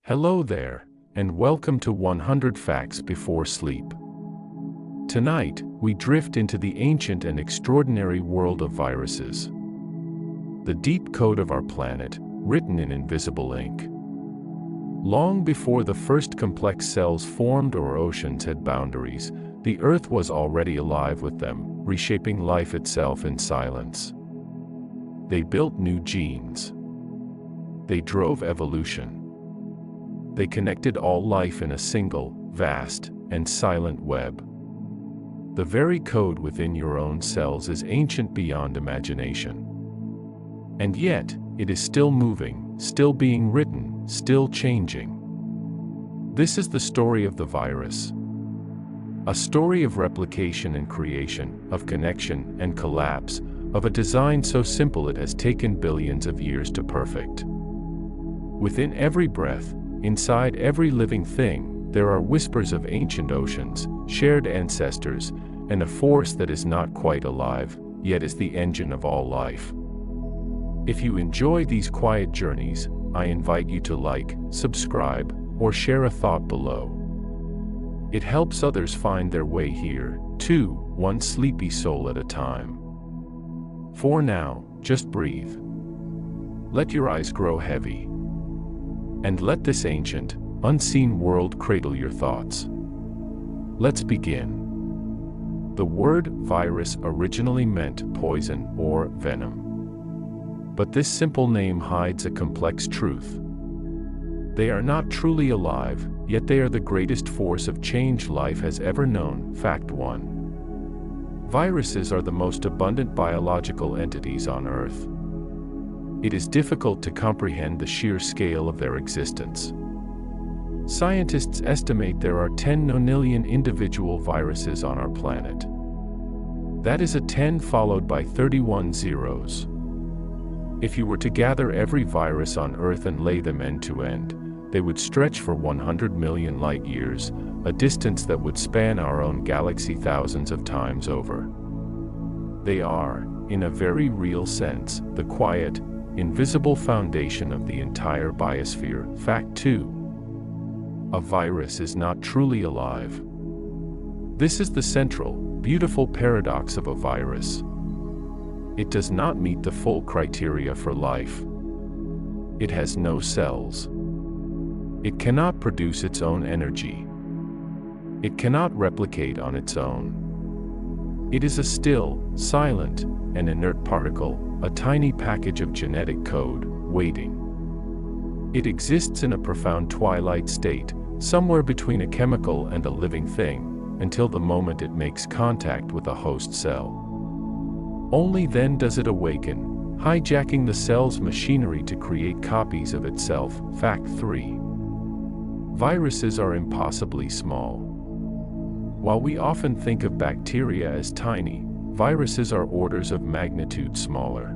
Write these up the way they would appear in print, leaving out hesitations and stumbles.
Hello there, and welcome to 100 Facts Before Sleep. Tonight, we drift into the ancient and extraordinary world of viruses. The deep code of our planet, written in invisible ink. Long before the first complex cells formed or oceans had boundaries, the Earth was already alive with them, reshaping life itself in silence. They built new genes. They drove evolution. They connected all life in a single, vast, and silent web. The very code within your own cells is ancient beyond imagination. And yet, it is still moving, still being written, still changing. This is the story of the virus. A story of replication and creation, of connection and collapse, of a design so simple it has taken billions of years to perfect. Within every breath, inside every living thing, there are whispers of ancient oceans, shared ancestors, and a force that is not quite alive, yet is the engine of all life. If you enjoy these quiet journeys, I invite you to like, subscribe, or share a thought below. It helps others find their way here, too, one sleepy soul at a time. For now, just breathe. Let your eyes grow heavy. And let this ancient, unseen world cradle your thoughts. Let's begin. The word virus originally meant poison or venom. But this simple name hides a complex truth. They are not truly alive, yet they are the greatest force of change life has ever known. Fact 1. Viruses are the most abundant biological entities on Earth. It is difficult to comprehend the sheer scale of their existence. Scientists estimate there are 10 nonillion individual viruses on our planet. That is a 10 followed by 31 zeros. If you were to gather every virus on Earth and lay them end to end, they would stretch for 100 million light years, a distance that would span our own galaxy thousands of times over. They are, in a very real sense, the quiet, invisible foundation of the entire biosphere. Fact 2. A virus is not truly alive. This is the central, beautiful paradox of a virus. It does not meet the full criteria for life. It has no cells. It cannot produce its own energy. It cannot replicate on its own. It is a still, silent, and inert particle, a tiny package of genetic code, waiting. It exists in a profound twilight state, somewhere between a chemical and a living thing, until the moment it makes contact with a host cell. Only then does it awaken, hijacking the cell's machinery to create copies of itself. Fact 3. Viruses are impossibly small. While we often think of bacteria as tiny, viruses are orders of magnitude smaller.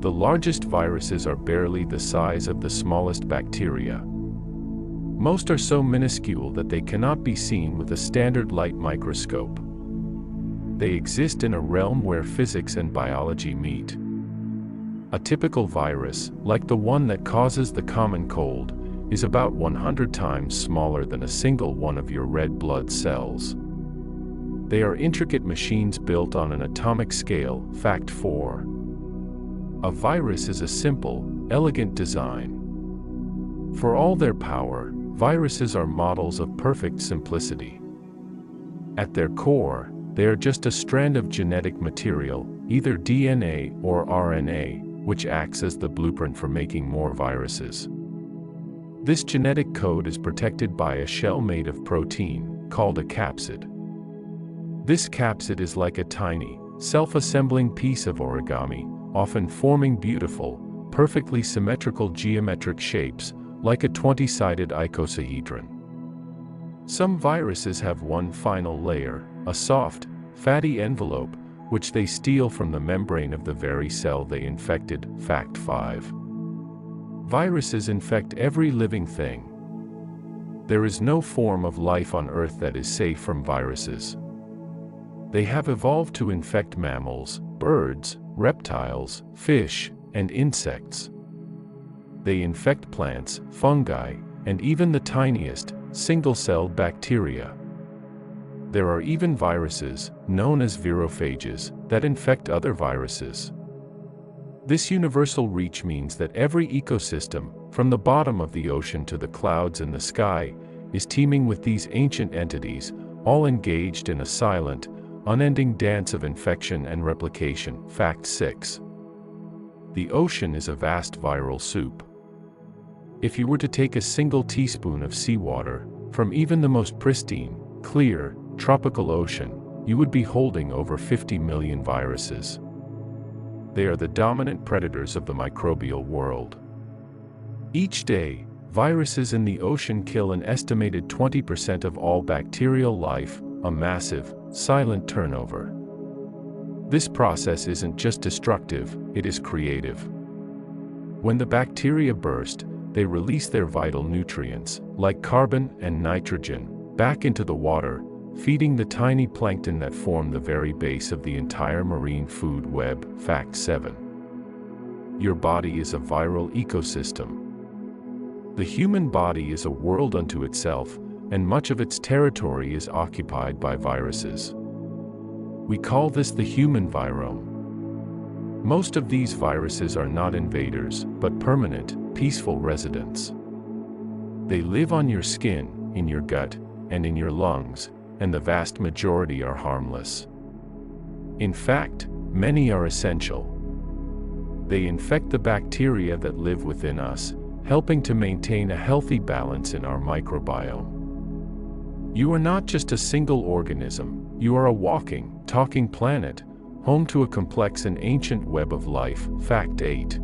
The largest viruses are barely the size of the smallest bacteria. Most are so minuscule that they cannot be seen with a standard light microscope. They exist in a realm where physics and biology meet. A typical virus, like the one that causes the common cold, is about 100 times smaller than a single one of your red blood cells. They are intricate machines built on an atomic scale. Fact 4. A virus is a simple, elegant design. For all their power, viruses are models of perfect simplicity. At their core, they are just a strand of genetic material, either DNA or RNA, which acts as the blueprint for making more viruses. This genetic code is protected by a shell made of protein, called a capsid. This capsid is like a tiny, self-assembling piece of origami, often forming beautiful, perfectly symmetrical geometric shapes, like a 20-sided icosahedron. Some viruses have one final layer, a soft, fatty envelope, which they steal from the membrane of the very cell they infected. Fact 5. Viruses infect every living thing. There is no form of life on Earth that is safe from viruses. They have evolved to infect mammals, birds, reptiles, fish, and insects. They infect plants, fungi, and even the tiniest, single-celled bacteria. There are even viruses, known as virophages, that infect other viruses. This universal reach means that every ecosystem, from the bottom of the ocean to the clouds in the sky, is teeming with these ancient entities, all engaged in a silent, unending dance of infection and replication. Fact 6. The ocean is a vast viral soup. If you were to take a single teaspoon of seawater, from even the most pristine, clear, tropical ocean, you would be holding over 50 million viruses. They are the dominant predators of the microbial world. Each day, viruses in the ocean kill an estimated 20% of all bacterial life, a massive, silent turnover. This process isn't just destructive, it is creative. When the bacteria burst, they release their vital nutrients, like carbon and nitrogen, back into the water, feeding the tiny plankton that form the very base of the entire marine food web. Fact 7. Your body is a viral ecosystem. The human body is a world unto itself, and much of its territory is occupied by viruses. We call this the human virome. Most of these viruses are not invaders, but permanent, peaceful residents. They live on your skin, in your gut, and in your lungs, and the vast majority are harmless. In fact, many are essential. They infect the bacteria that live within us, helping to maintain a healthy balance in our microbiome. You are not just a single organism, you are a walking, talking planet, home to a complex and ancient web of life. Fact 8.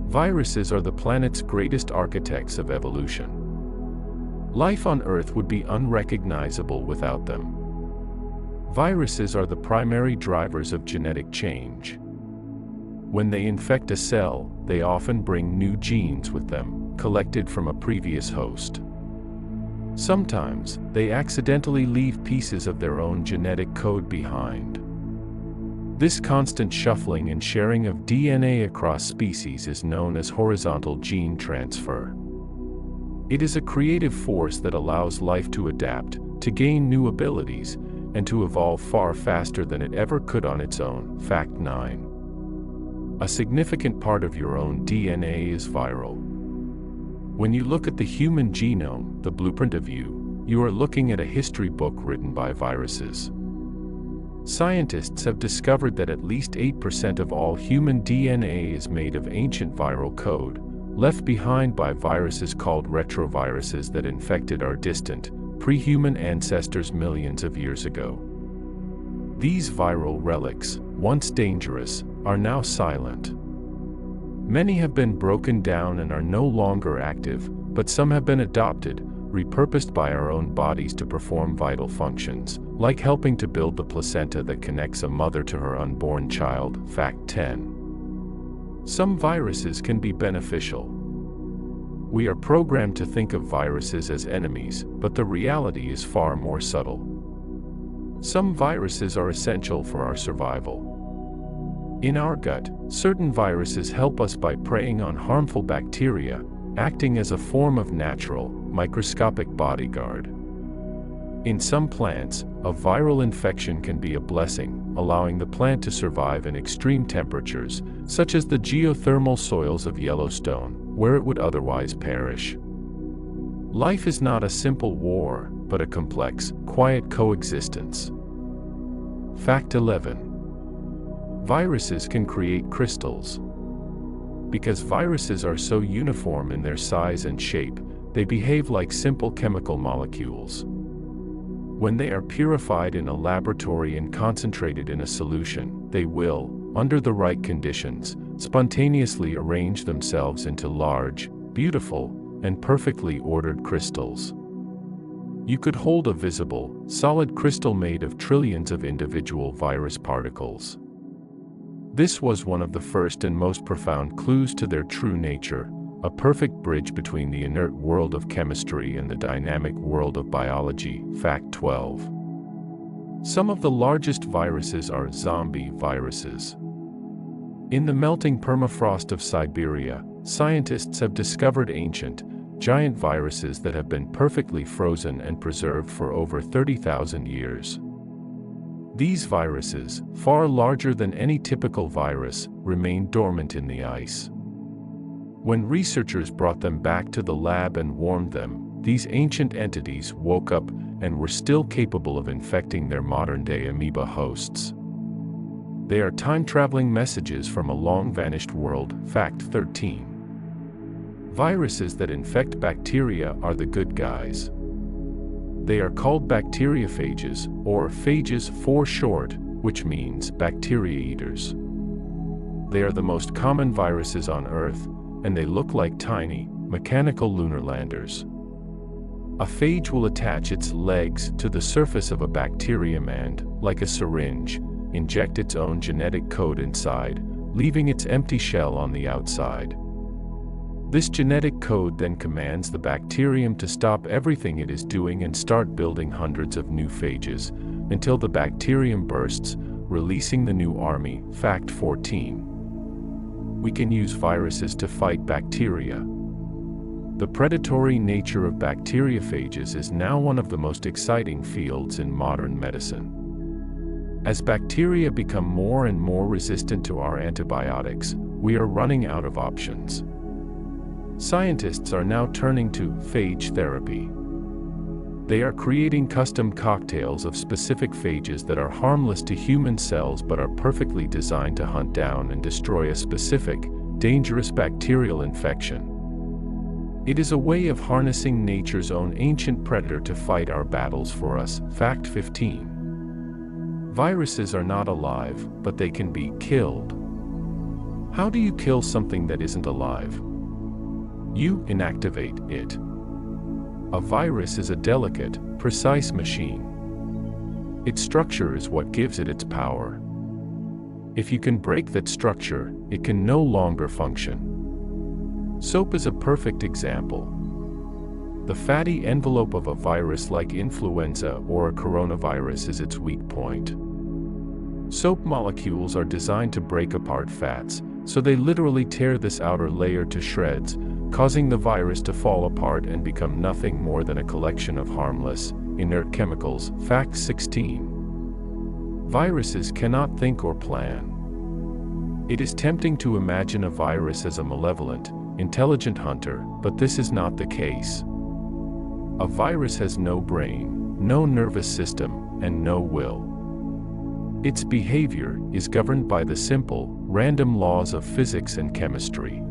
Viruses are the planet's greatest architects of evolution. Life on Earth would be unrecognizable without them. Viruses are the primary drivers of genetic change. When they infect a cell, they often bring new genes with them, collected from a previous host. Sometimes, they accidentally leave pieces of their own genetic code behind. This constant shuffling and sharing of DNA across species is known as horizontal gene transfer. It is a creative force that allows life to adapt, to gain new abilities, and to evolve far faster than it ever could on its own. Fact 9. A significant part of your own DNA is viral. When you look at the human genome, the blueprint of you, you are looking at a history book written by viruses. Scientists have discovered that at least 8% of all human DNA is made of ancient viral code, left behind by viruses called retroviruses that infected our distant, pre-human ancestors millions of years ago. These viral relics, once dangerous, are now silent. Many have been broken down and are no longer active, but some have been adopted, repurposed by our own bodies to perform vital functions, like helping to build the placenta that connects a mother to her unborn child. Fact 10. Some viruses can be beneficial. We are programmed to think of viruses as enemies, but the reality is far more subtle. Some viruses are essential for our survival. In our gut, certain viruses help us by preying on harmful bacteria, acting as a form of natural, microscopic bodyguard. In some plants, a viral infection can be a blessing, allowing the plant to survive in extreme temperatures, such as the geothermal soils of Yellowstone, where it would otherwise perish. Life is not a simple war, but a complex, quiet coexistence. Fact 11. Viruses can create crystals. Because viruses are so uniform in their size and shape, they behave like simple chemical molecules. When they are purified in a laboratory and concentrated in a solution, they will, under the right conditions, spontaneously arrange themselves into large, beautiful, and perfectly ordered crystals. You could hold a visible, solid crystal made of trillions of individual virus particles. This was one of the first and most profound clues to their true nature, a perfect bridge between the inert world of chemistry and the dynamic world of biology. Fact 12. Some of the largest viruses are zombie viruses. In the melting permafrost of Siberia, scientists have discovered ancient, giant viruses that have been perfectly frozen and preserved for over 30,000 years. These viruses, far larger than any typical virus, remain dormant in the ice. When researchers brought them back to the lab and warmed them, these ancient entities woke up and were still capable of infecting their modern-day amoeba hosts. They are time-traveling messages from a long-vanished world. Fact 13. Viruses that infect bacteria are the good guys. They are called bacteriophages, or phages for short, which means bacteria eaters. They are the most common viruses on Earth, and they look like tiny, mechanical lunar landers. A phage will attach its legs to the surface of a bacterium and, like a syringe, inject its own genetic code inside, leaving its empty shell on the outside. This genetic code then commands the bacterium to stop everything it is doing and start building hundreds of new phages, until the bacterium bursts, releasing the new army. Fact 14. We can use viruses to fight bacteria. The predatory nature of bacteriophages is now one of the most exciting fields in modern medicine. As bacteria become more and more resistant to our antibiotics, we are running out of options. Scientists are now turning to phage therapy. They are creating custom cocktails of specific phages that are harmless to human cells but are perfectly designed to hunt down and destroy a specific, dangerous bacterial infection. It is a way of harnessing nature's own ancient predator to fight our battles for us. Fact 15. Viruses are not alive, but they can be killed. How do you kill something that isn't alive? You inactivate it. A virus is a delicate, precise machine. Its structure is what gives it its power. If you can break that structure, it can no longer function. Soap is a perfect example. The fatty envelope of a virus like influenza or a coronavirus is its weak point. Soap molecules are designed to break apart fats, so they literally tear this outer layer to shreds, causing the virus to fall apart and become nothing more than a collection of harmless, inert chemicals. Fact 16. Viruses cannot think or plan. It is tempting to imagine a virus as a malevolent, intelligent hunter, but this is not the case. A virus has no brain, no nervous system, and no will. Its behavior is governed by the simple, random laws of physics and chemistry.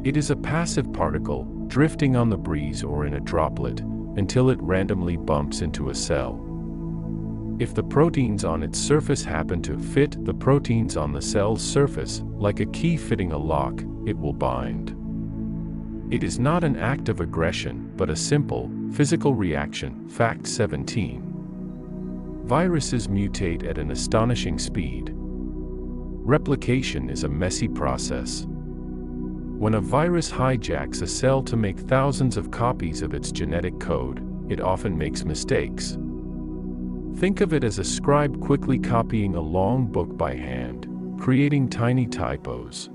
It is a passive particle, drifting on the breeze or in a droplet, until it randomly bumps into a cell. If the proteins on its surface happen to fit the proteins on the cell's surface, like a key fitting a lock, it will bind. It is not an act of aggression, but a simple, physical reaction. Fact 17. Viruses mutate at an astonishing speed. Replication is a messy process. When a virus hijacks a cell to make thousands of copies of its genetic code, it often makes mistakes. Think of it as a scribe quickly copying a long book by hand, creating tiny typos.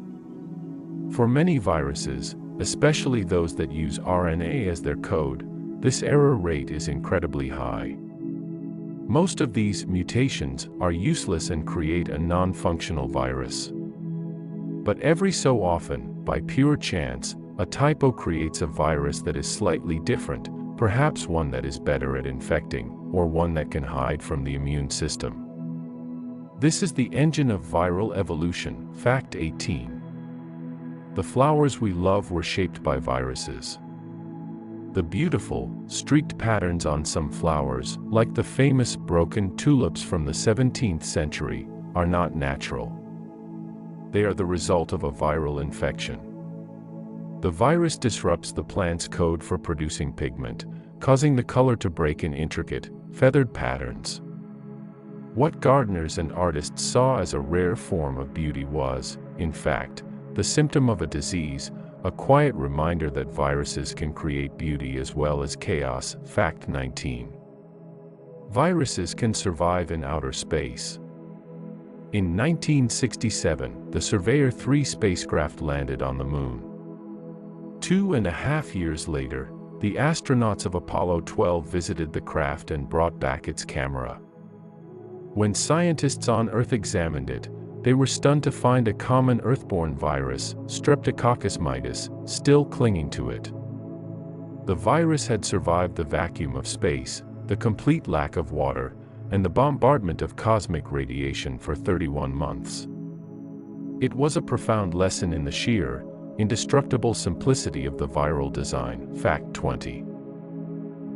For many viruses, especially those that use RNA as their code, this error rate is incredibly high. Most of these mutations are useless and create a non-functional virus. But every so often, by pure chance, a typo creates a virus that is slightly different, perhaps one that is better at infecting, or one that can hide from the immune system. This is the engine of viral evolution. Fact 18. The flowers we love were shaped by viruses. The beautiful, streaked patterns on some flowers, like the famous broken tulips from the 17th century, are not natural. They are the result of a viral infection. The virus disrupts the plant's code for producing pigment, causing the color to break in intricate, feathered patterns. What gardeners and artists saw as a rare form of beauty was, in fact, the symptom of a disease, a quiet reminder that viruses can create beauty as well as chaos. Fact 19. Viruses can survive in outer space. In 1967, the Surveyor 3 spacecraft landed on the Moon. 2.5 years later, the astronauts of Apollo 12 visited the craft and brought back its camera. When scientists on Earth examined it, they were stunned to find a common Earthborne virus, Streptococcus mitis, still clinging to it. The virus had survived the vacuum of space, the complete lack of water, and the bombardment of cosmic radiation for 31 months. It was a profound lesson in the sheer, indestructible simplicity of the viral design. Fact 20.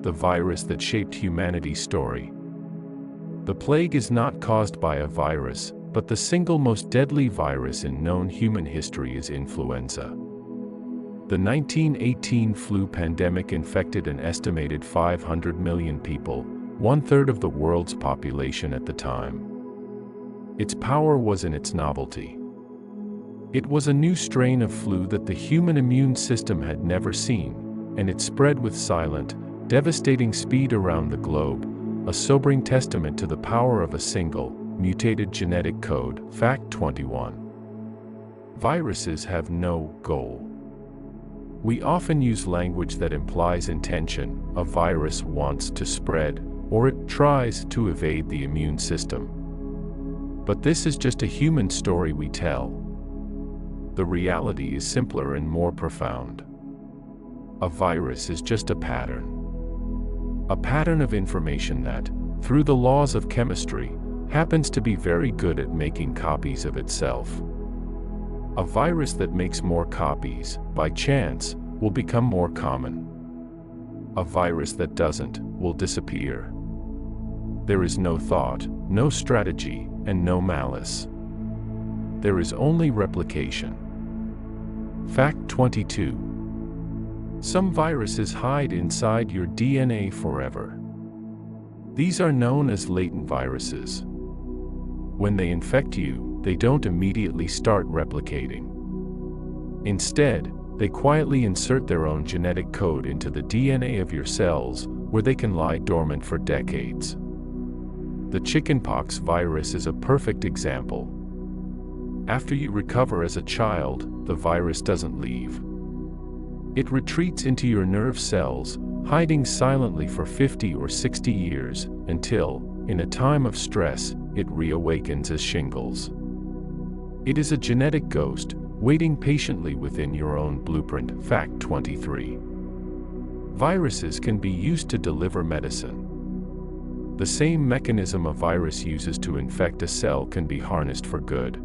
The virus that shaped humanity's story. The plague is not caused by a virus, but the single most deadly virus in known human history is influenza. The 1918 flu pandemic infected an estimated 500 million people, 1/3 of the world's population at the time. Its power was in its novelty. It was a new strain of flu that the human immune system had never seen, and it spread with silent, devastating speed around the globe, a sobering testament to the power of a single, mutated genetic code. Fact 21. Viruses have no goal. We often use language that implies intention. A virus wants to spread, or it tries to evade the immune system. But this is just a human story we tell. The reality is simpler and more profound. A virus is just a pattern. A pattern of information that, through the laws of chemistry, happens to be very good at making copies of itself. A virus that makes more copies, by chance, will become more common. A virus that doesn't, will disappear. There is no thought, no strategy, and no malice. There is only replication. Fact 22. Some viruses hide inside your DNA forever. These are known as latent viruses. When they infect you, they don't immediately start replicating. Instead, they quietly insert their own genetic code into the DNA of your cells, where they can lie dormant for decades. The chickenpox virus is a perfect example. After you recover as a child, the virus doesn't leave. It retreats into your nerve cells, hiding silently for 50 or 60 years, until, in a time of stress, it reawakens as shingles. It is a genetic ghost, waiting patiently within your own blueprint. Fact 23. Viruses can be used to deliver medicine. The same mechanism a virus uses to infect a cell can be harnessed for good.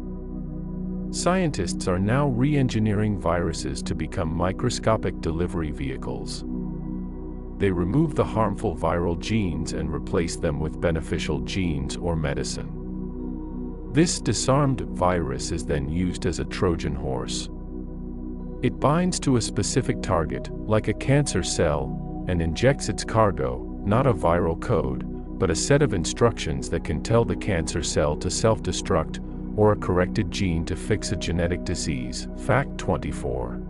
Scientists are now re-engineering viruses to become microscopic delivery vehicles. They remove the harmful viral genes and replace them with beneficial genes or medicine. This disarmed virus is then used as a Trojan horse. It binds to a specific target, like a cancer cell, and injects its cargo, not a viral code, but a set of instructions that can tell the cancer cell to self-destruct, or a corrected gene to fix a genetic disease. Fact 24.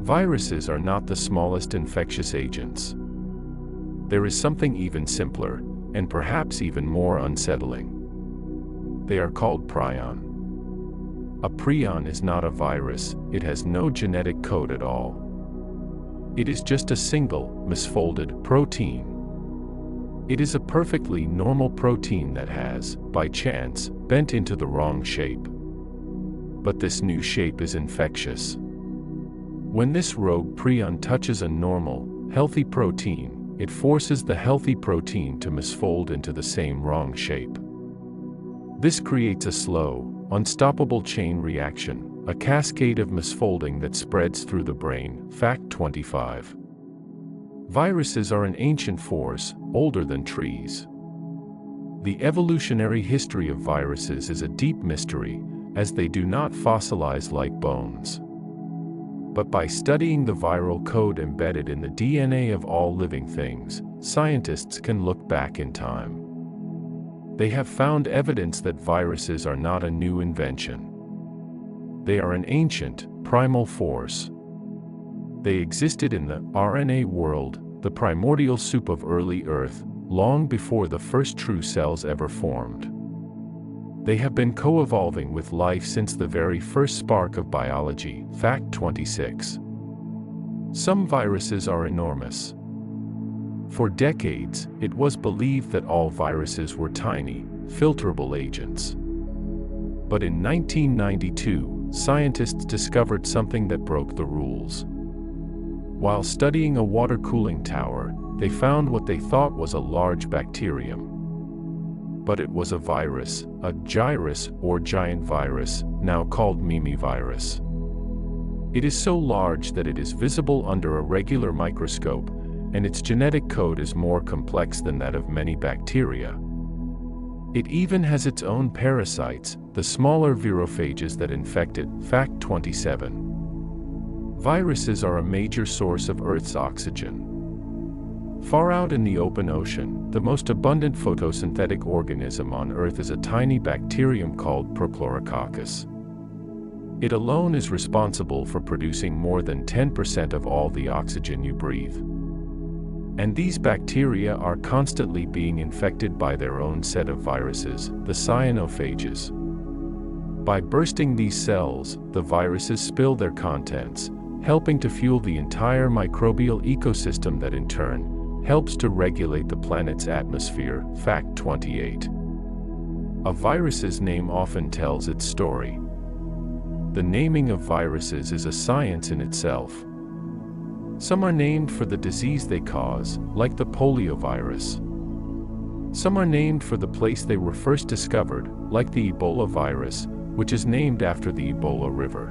Viruses are not the smallest infectious agents. There is something even simpler, and perhaps even more unsettling. They are called prion. A prion is not a virus, it has no genetic code at all. It is just a single, misfolded protein. It is a perfectly normal protein that has, by chance, bent into the wrong shape. But this new shape is infectious. When this rogue prion touches a normal, healthy protein, it forces the healthy protein to misfold into the same wrong shape. This creates a slow, unstoppable chain reaction, a cascade of misfolding that spreads through the brain. Fact 25. Viruses are an ancient force, older than trees. The evolutionary history of viruses is a deep mystery, as they do not fossilize like bones. But by studying the viral code embedded in the DNA of all living things, scientists can look back in time. They have found evidence that viruses are not a new invention. They are an ancient, primal force. They existed in the RNA world, the primordial soup of early Earth, long before the first true cells ever formed. They have been co-evolving with life since the very first spark of biology. Fact 26. Some viruses are enormous. For decades, it was believed that all viruses were tiny, filterable agents. But in 1992, scientists discovered something that broke the rules. While studying a water cooling tower, they found what they thought was a large bacterium. But it was a virus, a gyrus or giant virus, now called mimivirus. It is so large that it is visible under a regular microscope, and its genetic code is more complex than that of many bacteria. It even has its own parasites, the smaller virophages that infect it. Fact 27. Viruses are a major source of Earth's oxygen. Far out in the open ocean, the most abundant photosynthetic organism on Earth is a tiny bacterium called Prochlorococcus. It alone is responsible for producing more than 10% of all the oxygen you breathe. And these bacteria are constantly being infected by their own set of viruses, the cyanophages. By bursting these cells, the viruses spill their contents, helping to fuel the entire microbial ecosystem that in turn helps to regulate the planet's atmosphere. Fact 28. A virus's name often tells its story. The naming of viruses is a science in itself. Some are named for the disease they cause, like the poliovirus. Some are named for the place they were first discovered, like the Ebola virus, which is named after the Ebola River.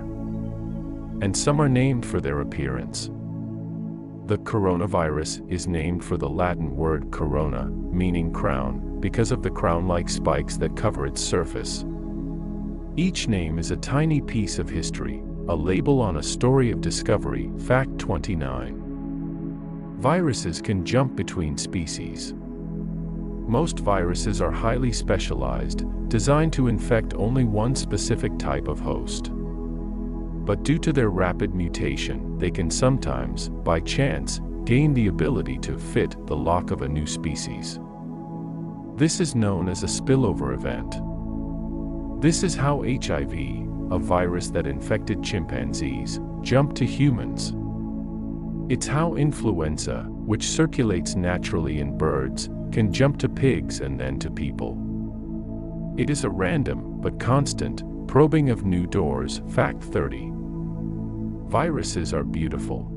And some are named for their appearance. The coronavirus is named for the Latin word corona, meaning crown, because of the crown-like spikes that cover its surface. Each name is a tiny piece of history, a label on a story of discovery. Fact 29. Viruses can jump between species. Most viruses are highly specialized, designed to infect only one specific type of host. But due to their rapid mutation, they can sometimes, by chance, gain the ability to fit the lock of a new species. This is known as a spillover event. This is how HIV, a virus that infected chimpanzees, jumped to humans. It's how influenza, which circulates naturally in birds, can jump to pigs and then to people. It is a random, but constant, probing of new doors. Fact 30. Viruses are beautiful.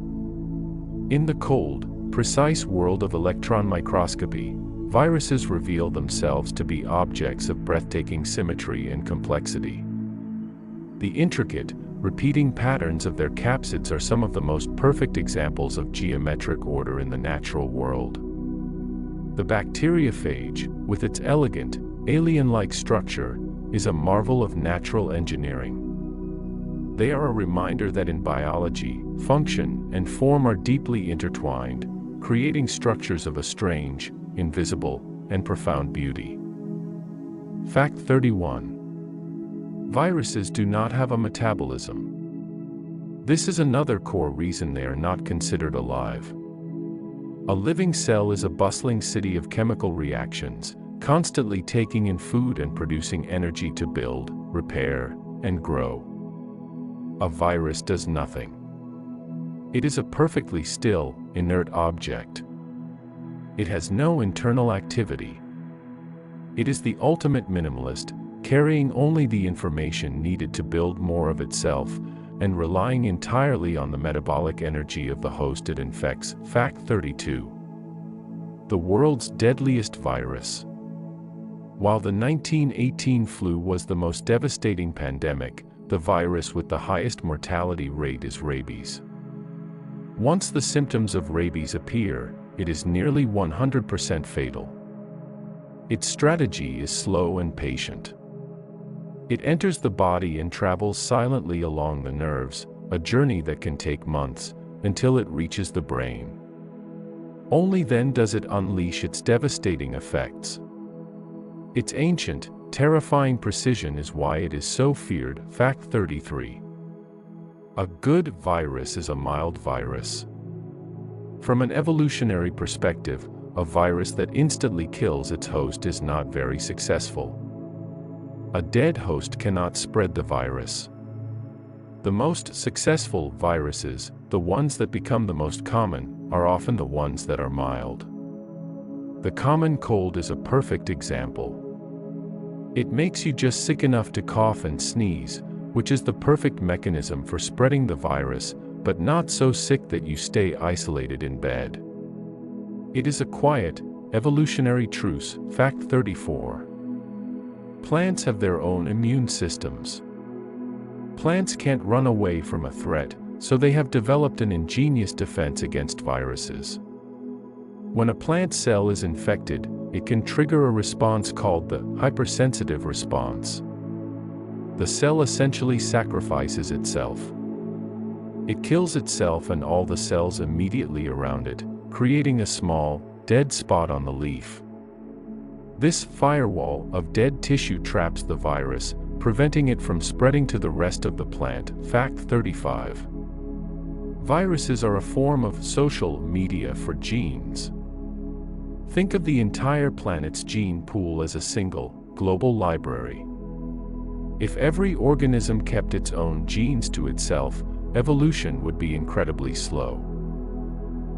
In the cold, precise world of electron microscopy, viruses reveal themselves to be objects of breathtaking symmetry and complexity. The intricate, repeating patterns of their capsids are some of the most perfect examples of geometric order in the natural world. The bacteriophage, with its elegant, alien-like structure, is a marvel of natural engineering. They are a reminder that in biology, function and form are deeply intertwined, creating structures of a strange, invisible, and profound beauty. Fact 31. Viruses do not have a metabolism. This is another core reason they are not considered alive. A living cell is a bustling city of chemical reactions, constantly taking in food and producing energy to build, repair, and grow. A virus does nothing. It is a perfectly still, inert object. It has no internal activity. It is the ultimate minimalist, carrying only the information needed to build more of itself, and relying entirely on the metabolic energy of the host it infects. Fact 32. The world's deadliest virus. While the 1918 flu was the most devastating pandemic, the virus with the highest mortality rate is rabies. Once the symptoms of rabies appear, it is nearly 100% fatal. Its strategy is slow and patient. It enters the body and travels silently along the nerves, a journey that can take months, until it reaches the brain. Only then does it unleash its devastating effects. Its ancient, terrifying precision is why it is so feared. Fact 33. A good virus is a mild virus. From an evolutionary perspective, a virus that instantly kills its host is not very successful. A dead host cannot spread the virus. The most successful viruses, the ones that become the most common, are often the ones that are mild. The common cold is a perfect example. It makes you just sick enough to cough and sneeze, which is the perfect mechanism for spreading the virus, but not so sick that you stay isolated in bed. It is a quiet, evolutionary truce. Fact 34. Plants have their own immune systems. Plants can't run away from a threat, so they have developed an ingenious defense against viruses. When a plant cell is infected, it can trigger a response called the hypersensitive response. The cell essentially sacrifices itself. It kills itself and all the cells immediately around it, creating a small, dead spot on the leaf. This firewall of dead tissue traps the virus, preventing it from spreading to the rest of the plant. Fact 35. Viruses are a form of social media for genes. Think of the entire planet's gene pool as a single, global library. If every organism kept its own genes to itself, evolution would be incredibly slow.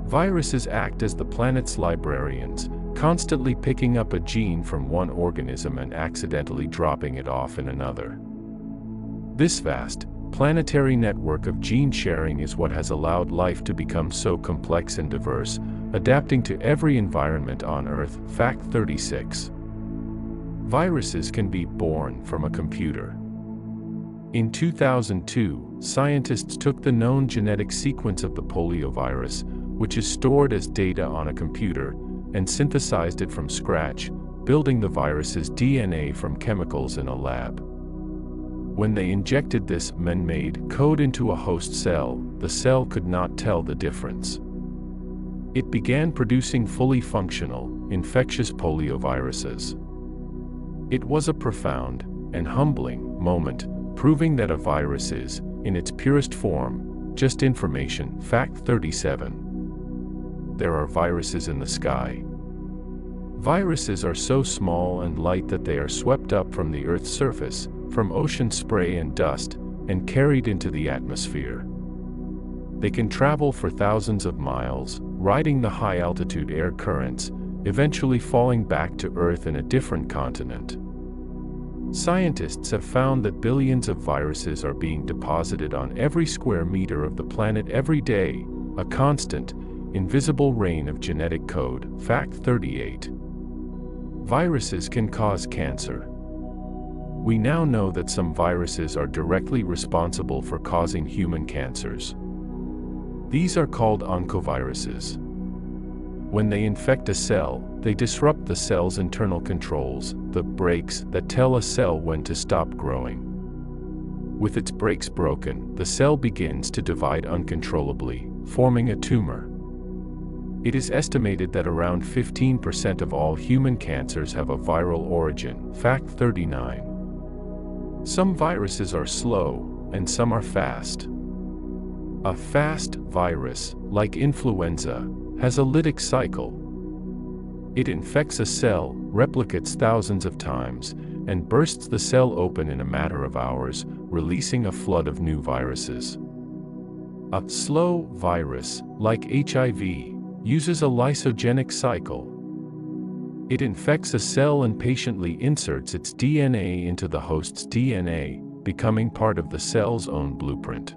Viruses act as the planet's librarians, constantly picking up a gene from one organism and accidentally dropping it off in another. This vast, planetary network of gene sharing is what has allowed life to become so complex and diverse, adapting to every environment on Earth. Fact 36. Viruses can be born from a computer. In 2002, scientists took the known genetic sequence of the poliovirus, which is stored as data on a computer, and synthesized it from scratch, building the virus's DNA from chemicals in a lab. When they injected this man-made code into a host cell, the cell could not tell the difference. It began producing fully functional, infectious polioviruses. It was a profound and humbling moment, proving that a virus is, in its purest form, just information. Fact 37. There are viruses in the sky. Viruses are so small and light that they are swept up from the Earth's surface, from ocean spray and dust, and carried into the atmosphere. They can travel for thousands of miles, riding the high-altitude air currents, eventually falling back to Earth in a different continent. Scientists have found that billions of viruses are being deposited on every square meter of the planet every day, a constant, invisible rain of genetic code. Fact 38. Viruses can cause cancer. We now know that some viruses are directly responsible for causing human cancers. These are called oncoviruses. When they infect a cell, they disrupt the cell's internal controls, the brakes that tell a cell when to stop growing. With its brakes broken, the cell begins to divide uncontrollably, forming a tumor. It is estimated that around 15% of all human cancers have a viral origin. Fact 39. Some viruses are slow, and some are fast. A fast virus, like influenza, has a lytic cycle. It infects a cell, replicates thousands of times, and bursts the cell open in a matter of hours, releasing a flood of new viruses. A slow virus, like HIV, uses a lysogenic cycle. It infects a cell and patiently inserts its DNA into the host's DNA, becoming part of the cell's own blueprint.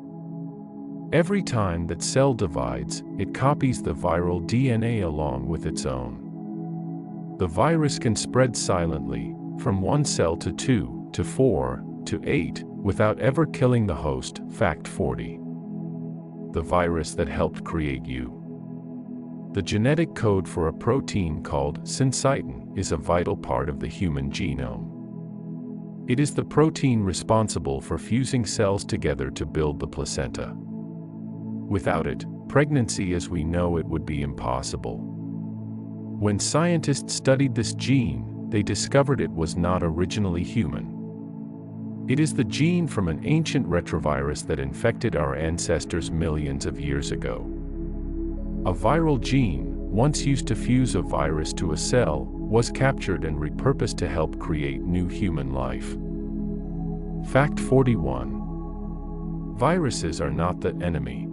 Every time that cell divides, it copies the viral DNA along with its own. The virus can spread silently, from one cell to 2, to 4, to 8, without ever killing the host. Fact 40. The virus that helped create you. The genetic code for a protein called syncytin is a vital part of the human genome. It is the protein responsible for fusing cells together to build the placenta. Without it, pregnancy as we know it would be impossible. When scientists studied this gene, they discovered it was not originally human. It is the gene from an ancient retrovirus that infected our ancestors millions of years ago. A viral gene, once used to fuse a virus to a cell, was captured and repurposed to help create new human life. Fact 41. Viruses are not the enemy.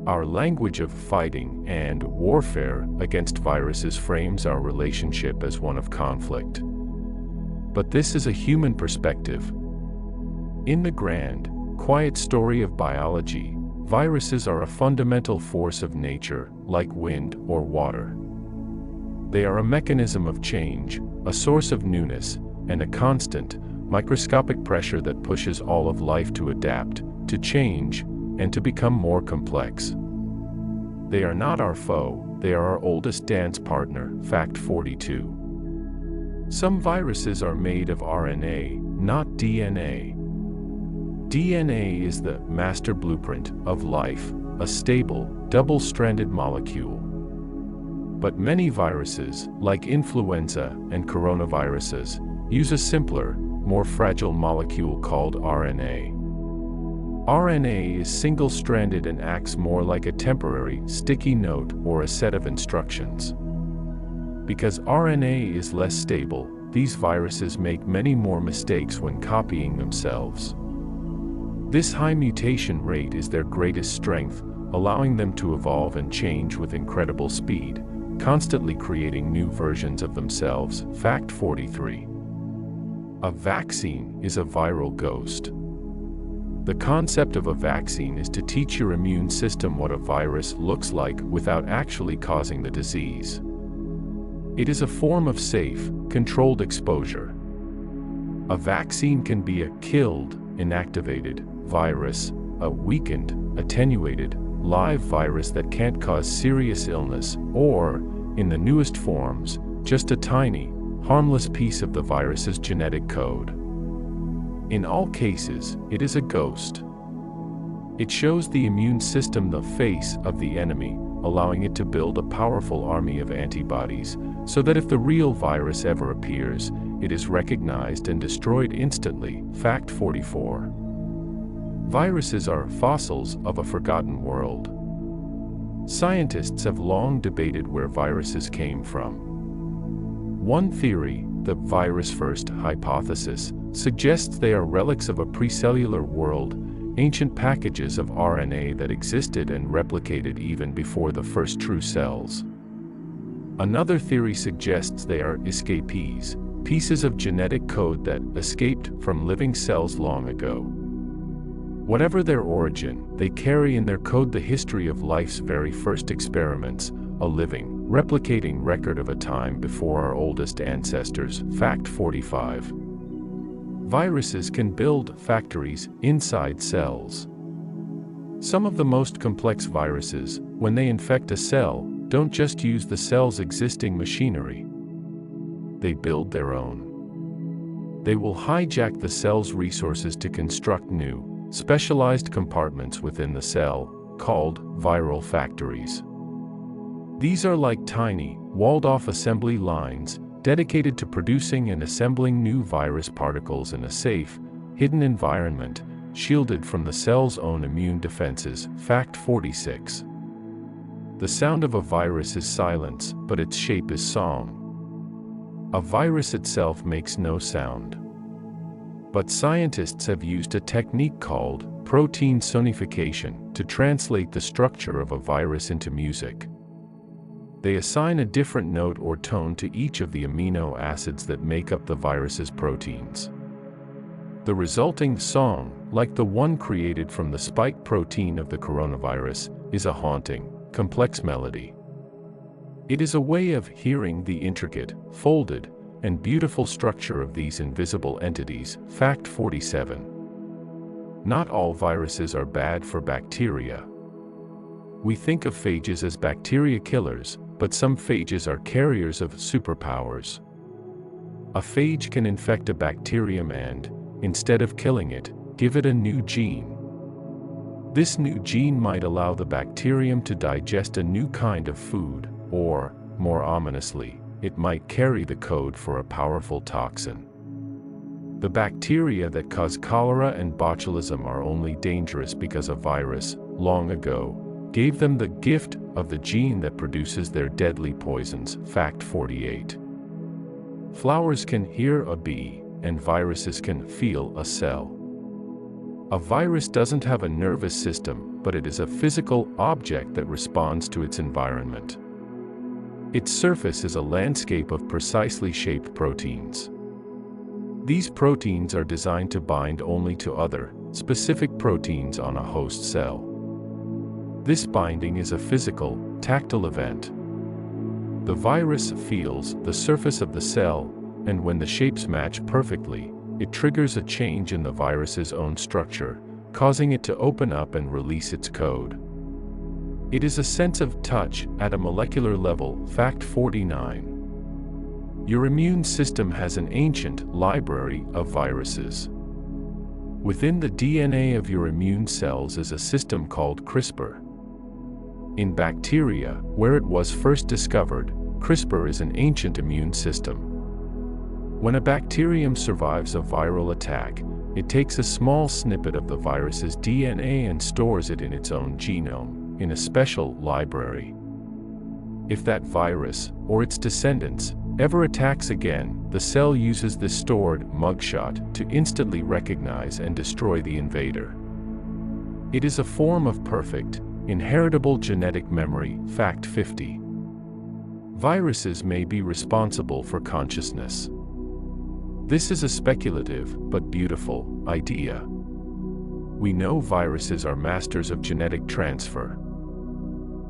Our language of fighting and warfare against viruses frames our relationship as one of conflict. But this is a human perspective. In the grand, quiet story of biology, viruses are a fundamental force of nature, like wind or water. They are a mechanism of change, a source of newness, and a constant, microscopic pressure that pushes all of life to adapt, to change, and to become more complex. They are not our foe, they are our oldest dance partner. Fact 42. Some viruses are made of RNA, not DNA. DNA is the master blueprint of life, a stable, double-stranded molecule. But many viruses, like influenza and coronaviruses, use a simpler, more fragile molecule called RNA. RNA is single-stranded and acts more like a temporary, sticky note or a set of instructions. Because RNA is less stable, these viruses make many more mistakes when copying themselves. This high mutation rate is their greatest strength, allowing them to evolve and change with incredible speed, constantly creating new versions of themselves. Fact 43. A vaccine is a viral ghost. The concept of a vaccine is to teach your immune system what a virus looks like without actually causing the disease. It is a form of safe, controlled exposure. A vaccine can be a killed, inactivated virus, a weakened, attenuated, live virus that can't cause serious illness, or, in the newest forms, just a tiny, harmless piece of the virus's genetic code. In all cases, it is a ghost. It shows the immune system the face of the enemy, allowing it to build a powerful army of antibodies, so that if the real virus ever appears, it is recognized and destroyed instantly. Fact 44. Viruses are fossils of a forgotten world. Scientists have long debated where viruses came from. One theory, the virus first hypothesis, suggests they are relics of a precellular world, ancient packages of RNA that existed and replicated even before the first true cells. Another theory suggests they are escapees, pieces of genetic code that escaped from living cells long ago. Whatever their origin, they carry in their code the history of life's very first experiments, a living, replicating record of a time before our oldest ancestors. Fact 45. Viruses can build factories inside cells. Some of the most complex viruses, when they infect a cell, don't just use the cell's existing machinery. They build their own. They will hijack the cell's resources to construct new, specialized compartments within the cell, called viral factories. These are like tiny, walled-off assembly lines, dedicated to producing and assembling new virus particles in a safe, hidden environment, shielded from the cell's own immune defenses. Fact 46. The sound of a virus is silence, but its shape is song. A virus itself makes no sound. But scientists have used a technique called protein sonification to translate the structure of a virus into music. They assign a different note or tone to each of the amino acids that make up the virus's proteins. The resulting song, like the one created from the spike protein of the coronavirus, is a haunting, complex melody. It is a way of hearing the intricate, folded, and beautiful structure of these invisible entities. Fact 47. Not all viruses are bad for bacteria. We think of phages as bacteria killers, but some phages are carriers of superpowers. A phage can infect a bacterium and, instead of killing it, give it a new gene. This new gene might allow the bacterium to digest a new kind of food, or, more ominously, it might carry the code for a powerful toxin. The bacteria that cause cholera and botulism are only dangerous because a virus, long ago, gave them the gift of the gene that produces their deadly poisons. Fact 48. Flowers can hear a bee, and viruses can feel a cell. A virus doesn't have a nervous system, but it is a physical object that responds to its environment. Its surface is a landscape of precisely shaped proteins. These proteins are designed to bind only to other, specific proteins on a host cell. This binding is a physical, tactile event. The virus feels the surface of the cell, and when the shapes match perfectly, it triggers a change in the virus's own structure, causing it to open up and release its code. It is a sense of touch at a molecular level. Fact 49. Your immune system has an ancient library of viruses. Within the DNA of your immune cells is a system called CRISPR. In bacteria, where it was first discovered, CRISPR is an ancient immune system. When a bacterium survives a viral attack, it takes a small snippet of the virus's DNA and stores it in its own genome, in a special library. If that virus, or its descendants, ever attacks again, the cell uses this stored mugshot to instantly recognize and destroy the invader. It is a form of perfect, inheritable genetic memory. Fact 50. Viruses may be responsible for consciousness. This is a speculative, but beautiful, idea. We know viruses are masters of genetic transfer.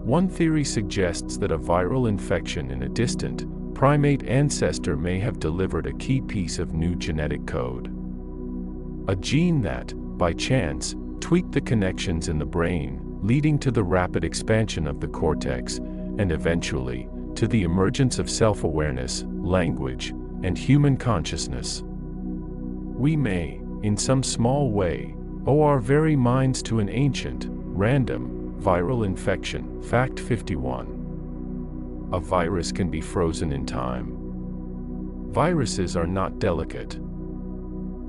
One theory suggests that a viral infection in a distant, primate ancestor may have delivered a key piece of new genetic code. A gene that, by chance, tweaked the connections in the brain, leading to the rapid expansion of the cortex, and eventually, to the emergence of self-awareness, language, and human consciousness. We may, in some small way, owe our very minds to an ancient, random, viral infection. Fact 51. A virus can be frozen in time. Viruses are not delicate.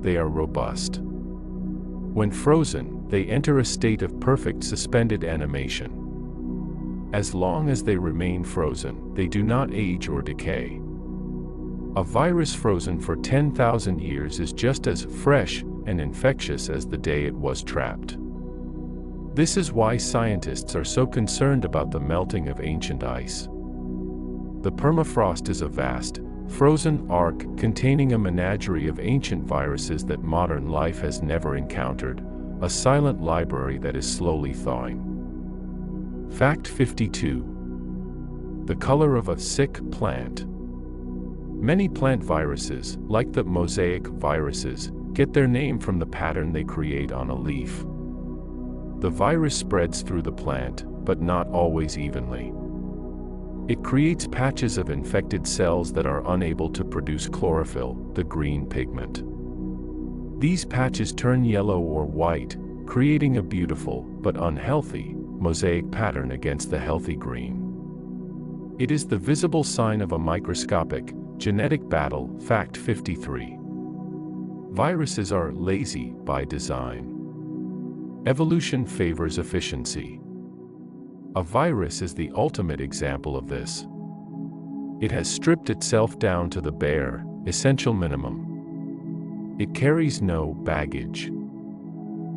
They are robust. When frozen, they enter a state of perfect suspended animation. As long as they remain frozen, they do not age or decay. A virus frozen for 10,000 years is just as fresh and infectious as the day it was trapped. This is why scientists are so concerned about the melting of ancient ice. The permafrost is a vast, frozen ark containing a menagerie of ancient viruses that modern life has never encountered, a silent library that is slowly thawing. Fact 52. The color of a sick plant. Many plant viruses, like the mosaic viruses, get their name from the pattern they create on a leaf. The virus spreads through the plant, but not always evenly. It creates patches of infected cells that are unable to produce chlorophyll, the green pigment. These patches turn yellow or white, creating a beautiful, but unhealthy, mosaic pattern against the healthy green. It is the visible sign of a microscopic, genetic battle. Fact 53. Viruses are lazy by design. Evolution favors efficiency. A virus is the ultimate example of this. It has stripped itself down to the bare, essential minimum. It carries no baggage.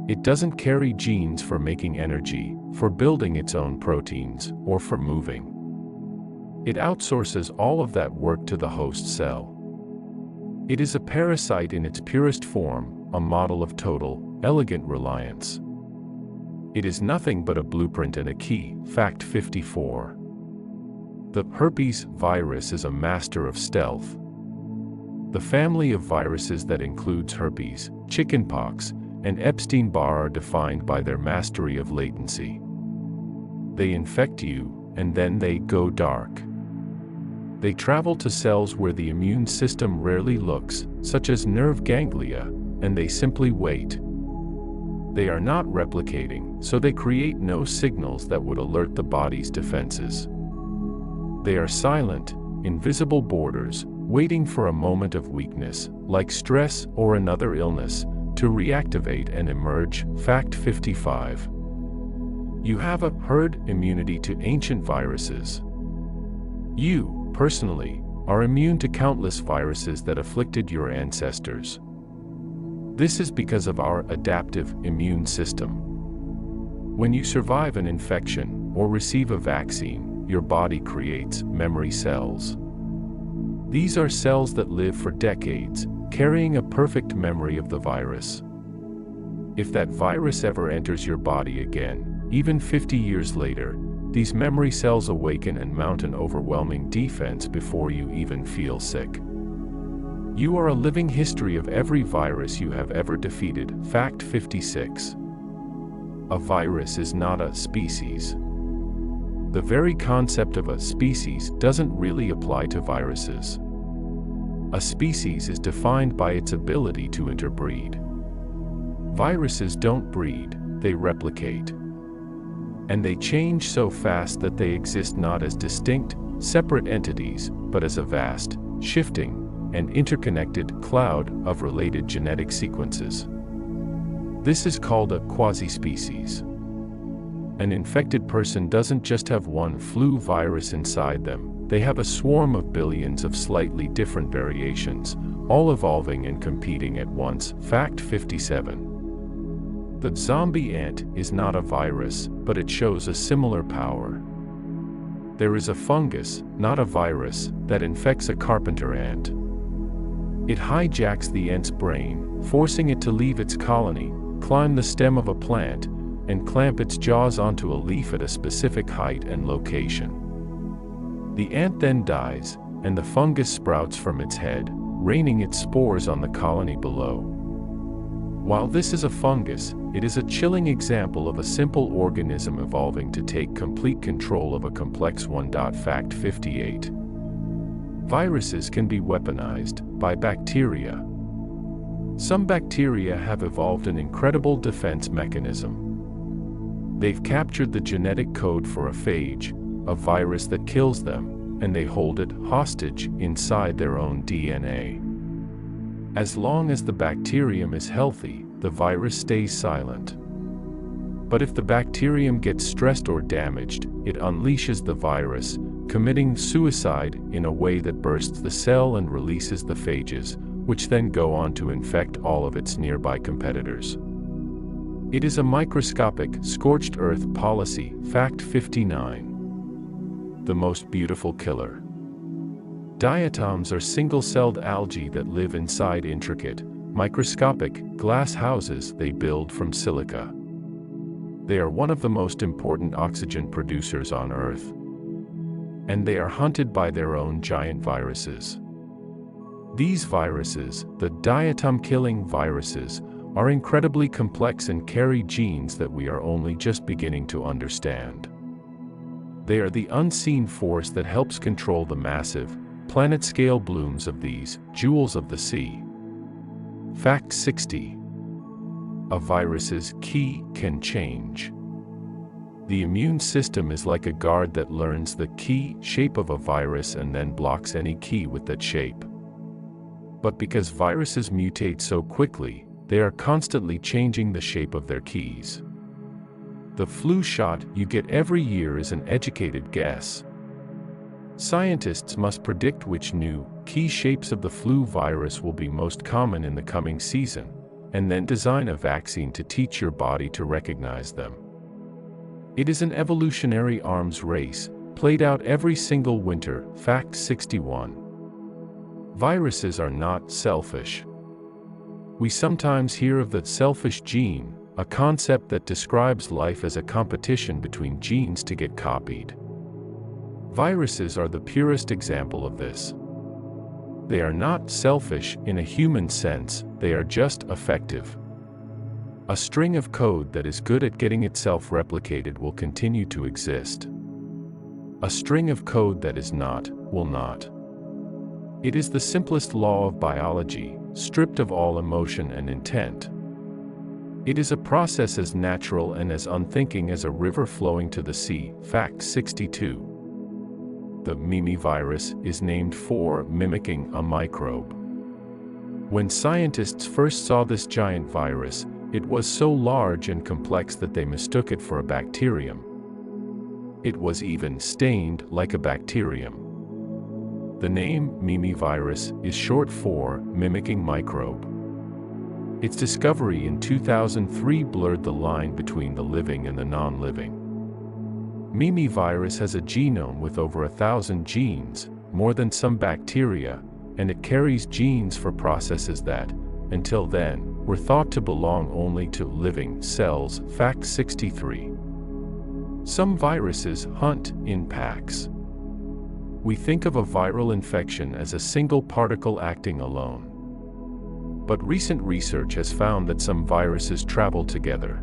It doesn't carry genes for making energy, for building its own proteins, or for moving. It outsources all of that work to the host cell. It is a parasite in its purest form, a model of total, elegant reliance. It is nothing but a blueprint and a key. Fact 54. The herpes virus is a master of stealth. The family of viruses that includes herpes, chickenpox, and Epstein-Barr are defined by their mastery of latency. They infect you, and then they go dark. They travel to cells where the immune system rarely looks, such as nerve ganglia, and they simply wait. They are not replicating, so they create no signals that would alert the body's defenses. They are silent, invisible borders, waiting for a moment of weakness, like stress or another illness, to reactivate and emerge. Fact 55. You have a herd immunity to ancient viruses. You, personally, are immune to countless viruses that afflicted your ancestors. This is because of our adaptive immune system. When you survive an infection or receive a vaccine, your body creates memory cells. These are cells that live for decades, carrying a perfect memory of the virus. If that virus ever enters your body again, even 50 years later, these memory cells awaken and mount an overwhelming defense before you even feel sick. You are a living history of every virus you have ever defeated. Fact 56. A virus is not a species. The very concept of a species doesn't really apply to viruses. A species is defined by its ability to interbreed. Viruses don't breed, they replicate. And they change so fast that they exist not as distinct, separate entities, but as a vast, shifting, and interconnected cloud of related genetic sequences. This is called a quasi-species. An infected person doesn't just have one flu virus inside them, they have a swarm of billions of slightly different variations, all evolving and competing at once. Fact 57. The zombie ant is not a virus, but it shows a similar power. There is a fungus, not a virus, that infects a carpenter ant. It hijacks the ant's brain, forcing it to leave its colony, climb the stem of a plant, and clamp its jaws onto a leaf at a specific height and location. The ant then dies, and the fungus sprouts from its head, raining its spores on the colony below. While this is a fungus, it is a chilling example of a simple organism evolving to take complete control of a complex one. Fact 58. Viruses can be weaponized by bacteria. Some bacteria have evolved an incredible defense mechanism. They've captured the genetic code for a phage, a virus that kills them, and they hold it hostage inside their own DNA. As long as the bacterium is healthy, the virus stays silent. But if the bacterium gets stressed or damaged, it unleashes the virus, committing suicide in a way that bursts the cell and releases the phages, which then go on to infect all of its nearby competitors. It is a microscopic, scorched earth policy. Fact 59. The most beautiful killer. Diatoms are single-celled algae that live inside intricate, microscopic, glass houses they build from silica. They are one of the most important oxygen producers on Earth. And they are hunted by their own giant viruses. These viruses, the diatom-killing viruses, are incredibly complex and carry genes that we are only just beginning to understand. They are the unseen force that helps control the massive, planet-scale blooms of these jewels of the sea. Fact 60. A virus's key can change. The immune system is like a guard that learns the key shape of a virus and then blocks any key with that shape. But because viruses mutate so quickly, they are constantly changing the shape of their keys. The flu shot you get every year is an educated guess. Scientists must predict which new, key shapes of the flu virus will be most common in the coming season, and then design a vaccine to teach your body to recognize them. It is an evolutionary arms race, played out every single winter. Fact 61. Viruses are not selfish. We sometimes hear of the selfish gene, a concept that describes life as a competition between genes to get copied. Viruses are the purest example of this. They are not selfish in a human sense, they are just effective. A string of code that is good at getting itself replicated will continue to exist. A string of code that is not, will not. It is the simplest law of biology, stripped of all emotion and intent. It is a process as natural and as unthinking as a river flowing to the sea. Fact 62. The Mimi virus is named for mimicking a microbe. When scientists first saw this giant virus, it was so large and complex that they mistook it for a bacterium. It was even stained like a bacterium. The name Mimi virus is short for mimicking microbe. Its discovery in 2003 blurred the line between the living and the non-living. Mimi virus has a genome with over 1,000 genes, more than some bacteria, and it carries genes for processes that, until then, were thought to belong only to living cells. Fact 63. Some viruses hunt in packs. We think of a viral infection as a single particle acting alone. But recent research has found that some viruses travel together.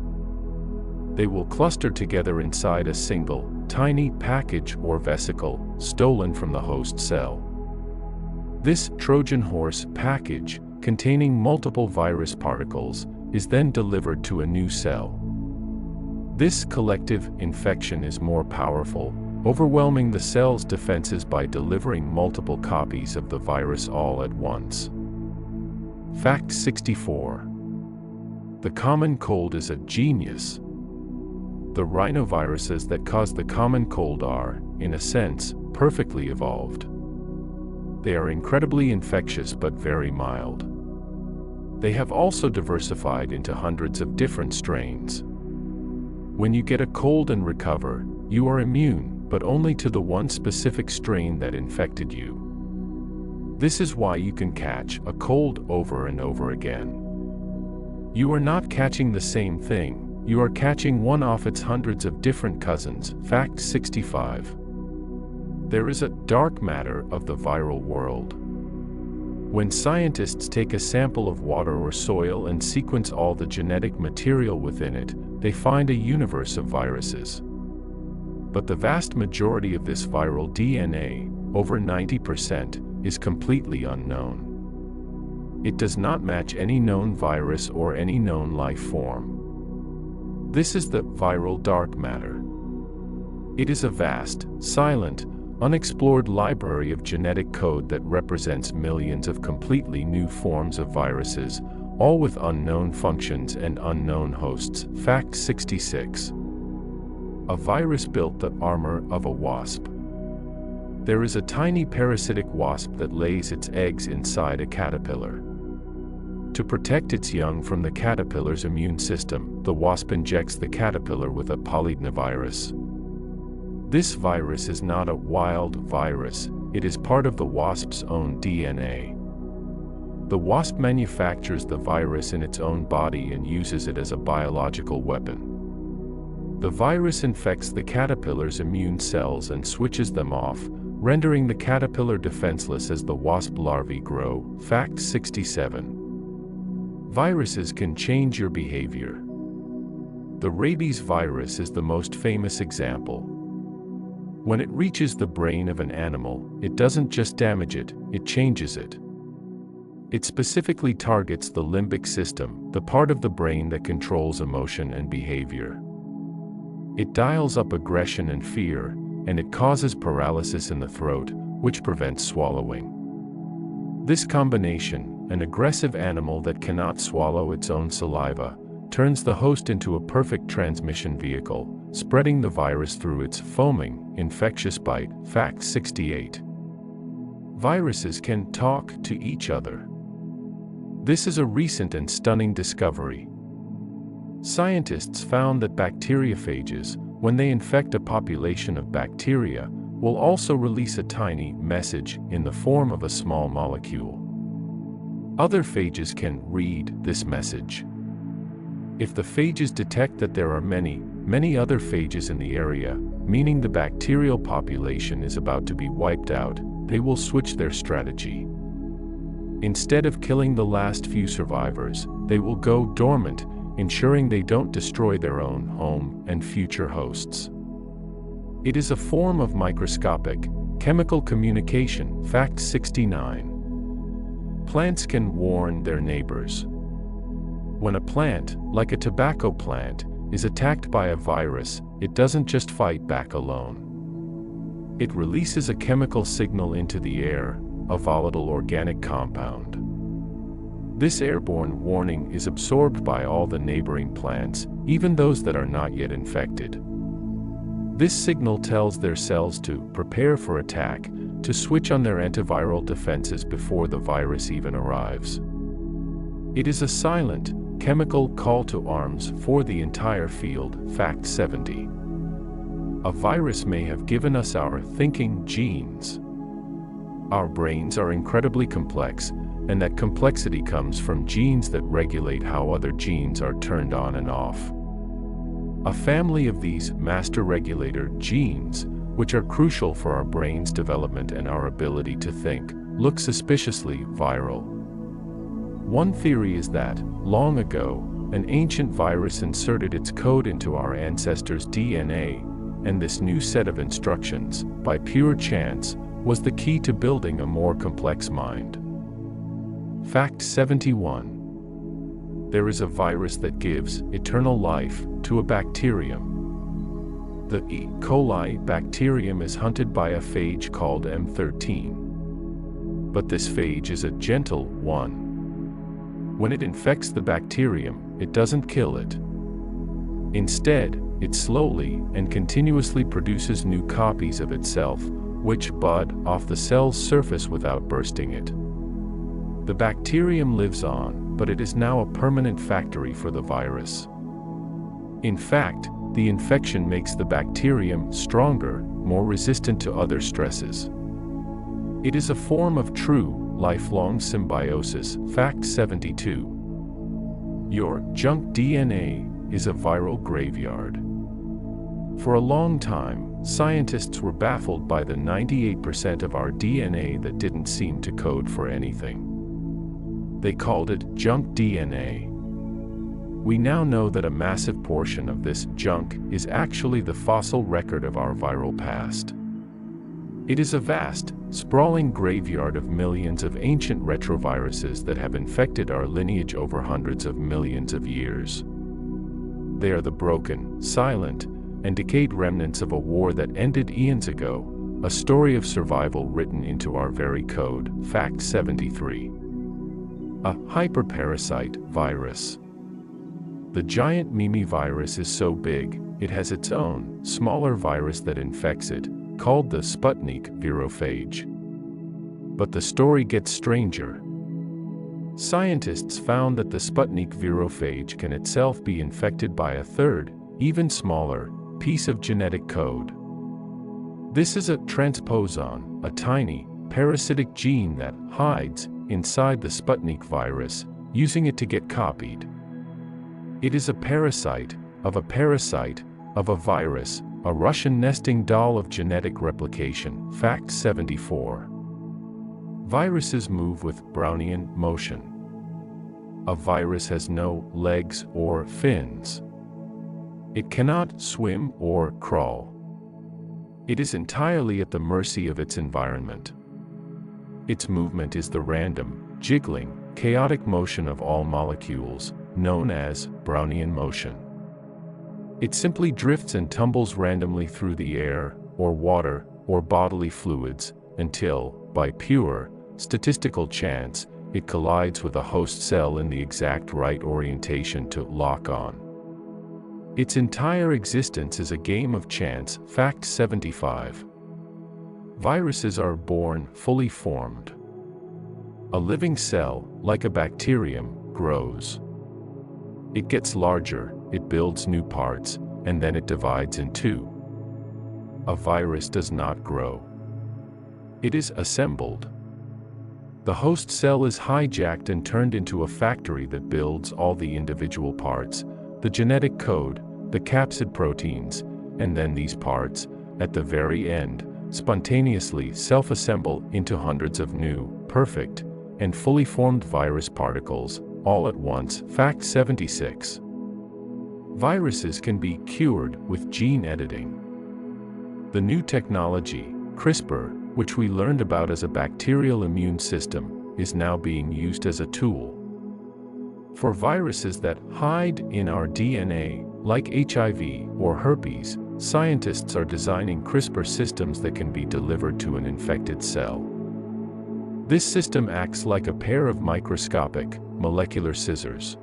They will cluster together inside a single, tiny package or vesicle, stolen from the host cell. This Trojan horse package, containing multiple virus particles, is then delivered to a new cell. This collective infection is more powerful, overwhelming the cell's defenses by delivering multiple copies of the virus all at once. Fact 64. The common cold is a genius. The rhinoviruses that cause the common cold are, in a sense, perfectly evolved. They are incredibly infectious but very mild. They have also diversified into hundreds of different strains. When you get a cold and recover, you are immune, but only to the one specific strain that infected you. This is why you can catch a cold over and over again. You are not catching the same thing, you are catching one of its hundreds of different cousins. Fact 65. There is a dark matter of the viral world. When scientists take a sample of water or soil and sequence all the genetic material within it, they find a universe of viruses. But the vast majority of this viral DNA, over 90%, is completely unknown. It does not match any known virus or any known life form. This is the viral dark matter. It is a vast, silent, unexplored library of genetic code that represents millions of completely new forms of viruses, all with unknown functions and unknown hosts. Fact 66. A virus built the armor of a wasp. There is a tiny parasitic wasp that lays its eggs inside a caterpillar. To protect its young from the caterpillar's immune system, the wasp injects the caterpillar with a polypnovirus. This virus is not a wild virus, it is part of the wasp's own DNA. The wasp manufactures the virus in its own body and uses it as a biological weapon. The virus infects the caterpillar's immune cells and switches them off, rendering the caterpillar defenseless as the wasp larvae grow. Fact 67. Viruses can change your behavior. The rabies virus is the most famous example. When it reaches the brain of an animal, it doesn't just damage it, it changes it. It specifically targets the limbic system, the part of the brain that controls emotion and behavior. It dials up aggression and fear, and it causes paralysis in the throat, which prevents swallowing. This combination, an aggressive animal that cannot swallow its own saliva, turns the host into a perfect transmission vehicle, spreading the virus through its foaming, infectious bite. Fact 68. Viruses can talk to each other. This is a recent and stunning discovery. Scientists found that bacteriophages, when they infect a population of bacteria, will also release a tiny message in the form of a small molecule. Other phages can read this message. If the phages detect that there are many other phages in the area, meaning the bacterial population is about to be wiped out, they will switch their strategy. Instead of killing the last few survivors, they will go dormant, ensuring they don't destroy their own home and future hosts. It is a form of microscopic, chemical communication. Fact 69. Plants can warn their neighbors. When a plant, like a tobacco plant, is attacked by a virus, it doesn't just fight back alone. It releases a chemical signal into the air, a volatile organic compound. This airborne warning is absorbed by all the neighboring plants, even those that are not yet infected. This signal tells their cells to prepare for attack, to switch on their antiviral defenses before the virus even arrives. It is a silent, chemical call to arms for the entire field. Fact 70. A virus may have given us our thinking genes. Our brains are incredibly complex, and that complexity comes from genes that regulate how other genes are turned on and off. A family of these master regulator genes, which are crucial for our brain's development and our ability to think, look suspiciously viral. One theory is that, long ago, an ancient virus inserted its code into our ancestors' DNA, and this new set of instructions, by pure chance, was the key to building a more complex mind. Fact 71. There is a virus that gives eternal life to a bacterium. The E. coli bacterium is hunted by a phage called M13. But this phage is a gentle one. When it infects the bacterium, it doesn't kill it. Instead, it slowly and continuously produces new copies of itself, which bud off the cell's surface without bursting it. The bacterium lives on, but it is now a permanent factory for the virus. In fact, the infection makes the bacterium stronger, more resistant to other stresses. It is a form of true, lifelong symbiosis. Fact 72. Your junk DNA is a viral graveyard. For a long time, scientists were baffled by the 98% of our DNA that didn't seem to code for anything. They called it junk DNA. We now know that a massive portion of this junk is actually the fossil record of our viral past. It is a vast, sprawling graveyard of millions of ancient retroviruses that have infected our lineage over hundreds of millions of years. They are the broken, silent, and decayed remnants of a war that ended eons ago, a story of survival written into our very code. Fact 73. A hyperparasite virus. The giant Mimi virus is so big, it has its own, smaller virus that infects it, called the Sputnik virophage. But the story gets stranger. Scientists found that the Sputnik virophage can itself be infected by a third, even smaller, piece of genetic code. This is a transposon, a tiny, parasitic gene that hides inside the Sputnik virus, using it to get copied. It is a parasite of a parasite of a virus, a Russian nesting doll of genetic replication. Fact 74. Viruses move with Brownian motion. A virus has no legs or fins. It cannot swim or crawl. It is entirely at the mercy of its environment. Its movement is the random, jiggling, chaotic motion of all molecules, known as Brownian motion. It simply drifts and tumbles randomly through the air, or water, or bodily fluids, until, by pure, statistical chance, it collides with a host cell in the exact right orientation to lock on. Its entire existence is a game of chance. Fact 75. Viruses are born fully formed. A living cell, like a bacterium, grows. It gets larger, it builds new parts, and then it divides in two. A virus does not grow. It is assembled. The host cell is hijacked and turned into a factory that builds all the individual parts, the genetic code, the capsid proteins, and then these parts, at the very end, spontaneously self-assemble into hundreds of new, perfect, and fully formed virus particles, all at once. Fact 76. Viruses can be cured with gene editing. The new technology, CRISPR, which we learned about as a bacterial immune system, is now being used as a tool. For viruses that hide in our DNA, like HIV or herpes, scientists are designing CRISPR systems that can be delivered to an infected cell. This system acts like a pair of microscopic, molecular scissors.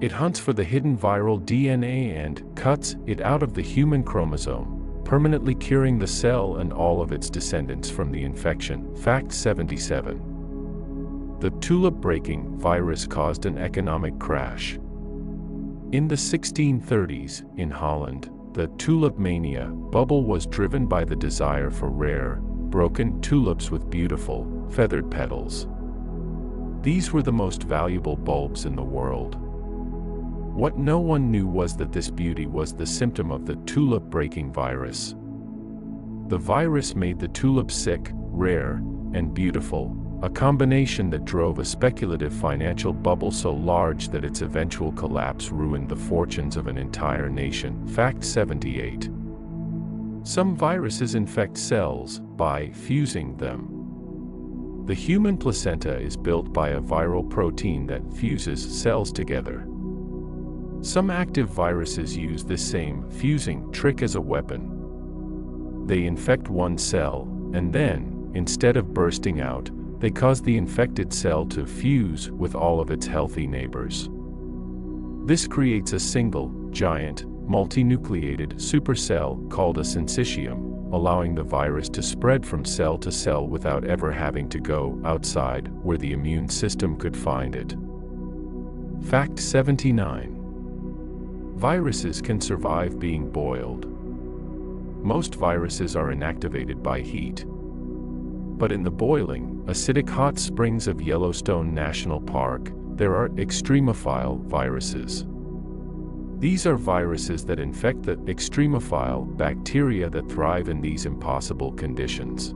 It hunts for the hidden viral DNA and cuts it out of the human chromosome, permanently curing the cell and all of its descendants from the infection. Fact 77. The tulip-breaking virus caused an economic crash. In the 1630s, in Holland, the tulip mania bubble was driven by the desire for rare, broken tulips with beautiful, feathered petals. These were the most valuable bulbs in the world. What no one knew was that this beauty was the symptom of the tulip-breaking virus. The virus made the tulip sick, rare, and beautiful, a combination that drove a speculative financial bubble so large that its eventual collapse ruined the fortunes of an entire nation. Fact 78. Some viruses infect cells by fusing them. The human placenta is built by a viral protein that fuses cells together. Some active viruses use this same fusing trick as a weapon. They infect one cell, and then, instead of bursting out, they cause the infected cell to fuse with all of its healthy neighbors. This creates a single, giant, multinucleated supercell called a syncytium, allowing the virus to spread from cell to cell without ever having to go outside where the immune system could find it. Fact 79. Viruses can survive being boiled. Most viruses are inactivated by heat. But in the boiling, acidic hot springs of Yellowstone National Park, there are extremophile viruses. These are viruses that infect the extremophile bacteria that thrive in these impossible conditions.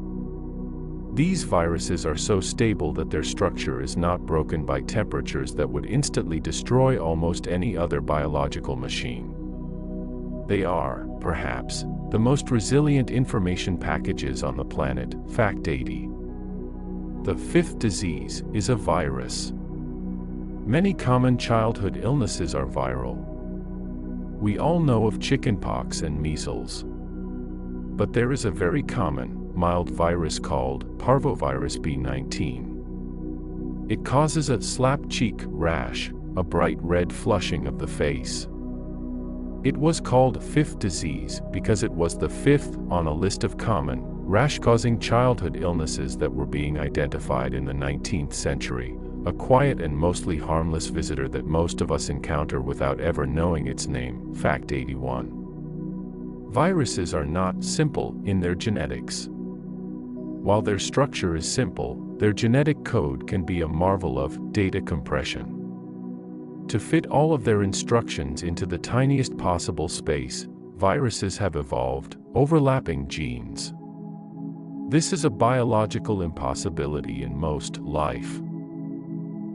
These viruses are so stable that their structure is not broken by temperatures that would instantly destroy almost any other biological machine. They are, perhaps, the most resilient information packages on the planet. Fact 80. The fifth disease is a virus. Many common childhood illnesses are viral. We all know of chickenpox and measles. But there is a very common, mild virus called parvovirus B19. It causes a slap cheek rash, a bright red flushing of the face. It was called fifth disease because it was the fifth on a list of common, rash-causing childhood illnesses that were being identified in the 19th century, a quiet and mostly harmless visitor that most of us encounter without ever knowing its name. Fact 81. Viruses are not simple in their genetics. While their structure is simple, their genetic code can be a marvel of data compression. To fit all of their instructions into the tiniest possible space, viruses have evolved overlapping genes. This is a biological impossibility in most life.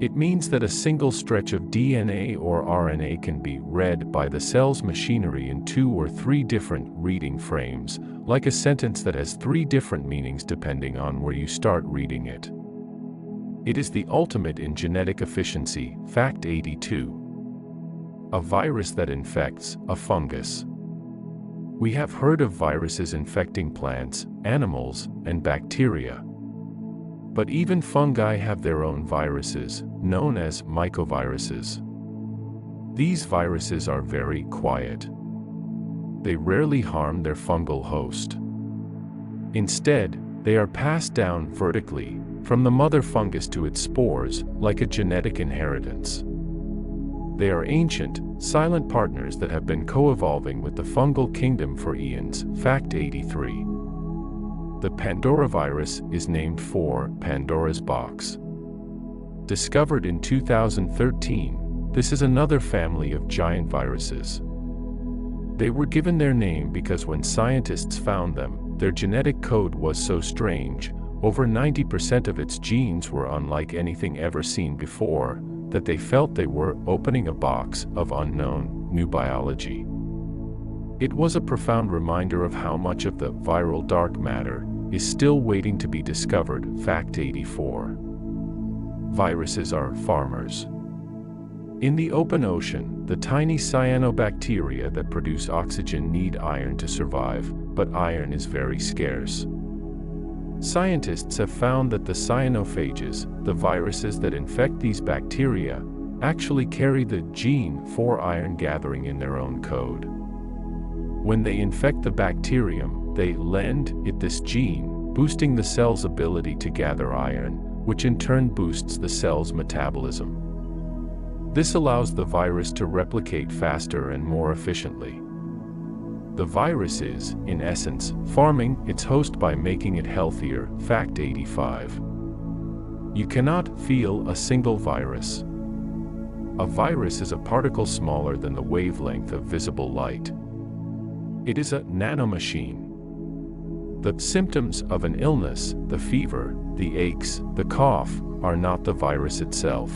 It means that a single stretch of DNA or RNA can be read by the cell's machinery in 2 or 3 different reading frames, like a sentence that has 3 different meanings depending on where you start reading it. It is the ultimate in genetic efficiency. Fact 82. A virus that infects a fungus. We have heard of viruses infecting plants, animals, and bacteria. But even fungi have their own viruses, known as mycoviruses. These viruses are very quiet. They rarely harm their fungal host. Instead, they are passed down vertically, from the mother fungus to its spores, like a genetic inheritance. They are ancient, silent partners that have been co-evolving with the fungal kingdom for eons. Fact 83. The Pandora virus is named for Pandora's box. Discovered in 2013, this is another family of giant viruses. They were given their name because when scientists found them, their genetic code was so strange, over 90% of its genes were unlike anything ever seen before, that they felt they were opening a box of unknown, new biology. It was a profound reminder of how much of the viral dark matter is still waiting to be discovered. Fact 84. Viruses are farmers. In the open ocean, the tiny cyanobacteria that produce oxygen need iron to survive, but iron is very scarce. Scientists have found that the cyanophages, the viruses that infect these bacteria, actually carry the gene for iron gathering in their own code. When they infect the bacterium, they lend it this gene, boosting the cell's ability to gather iron, which in turn boosts the cell's metabolism. This allows the virus to replicate faster and more efficiently. The virus is, in essence, farming its host by making it healthier. Fact 85. You cannot feel a single virus. A virus is a particle smaller than the wavelength of visible light. It is a nanomachine. The symptoms of an illness, the fever, the aches, the cough, are not the virus itself.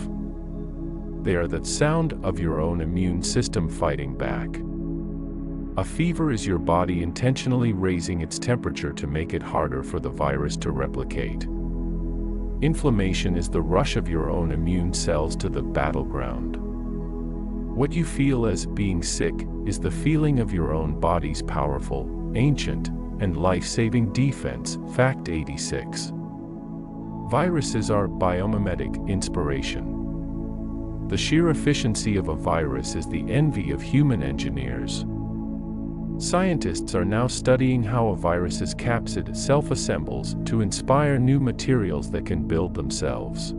They are the sound of your own immune system fighting back. A fever is your body intentionally raising its temperature to make it harder for the virus to replicate. Inflammation is the rush of your own immune cells to the battleground. What you feel as being sick is the feeling of your own body's powerful, ancient, and life-saving defense. Fact 86. Viruses are biomimetic inspiration. The sheer efficiency of a virus is the envy of human engineers. Scientists are now studying how a virus's capsid self-assembles to inspire new materials that can build themselves.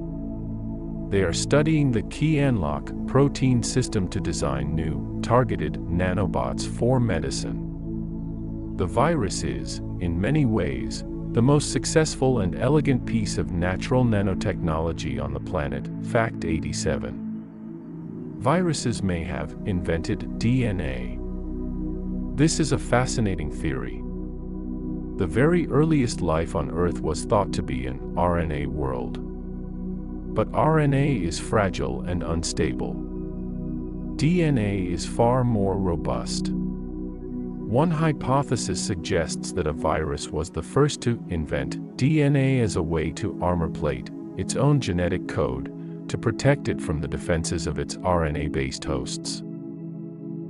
They are studying the key unlock protein system to design new, targeted nanobots for medicine. The virus is, in many ways, the most successful and elegant piece of natural nanotechnology on the planet. Fact 87. Viruses may have invented DNA. This is a fascinating theory. The very earliest life on Earth was thought to be an RNA world. But RNA is fragile and unstable. DNA is far more robust. One hypothesis suggests that a virus was the first to invent DNA as a way to armor plate its own genetic code to protect it from the defenses of its RNA-based hosts.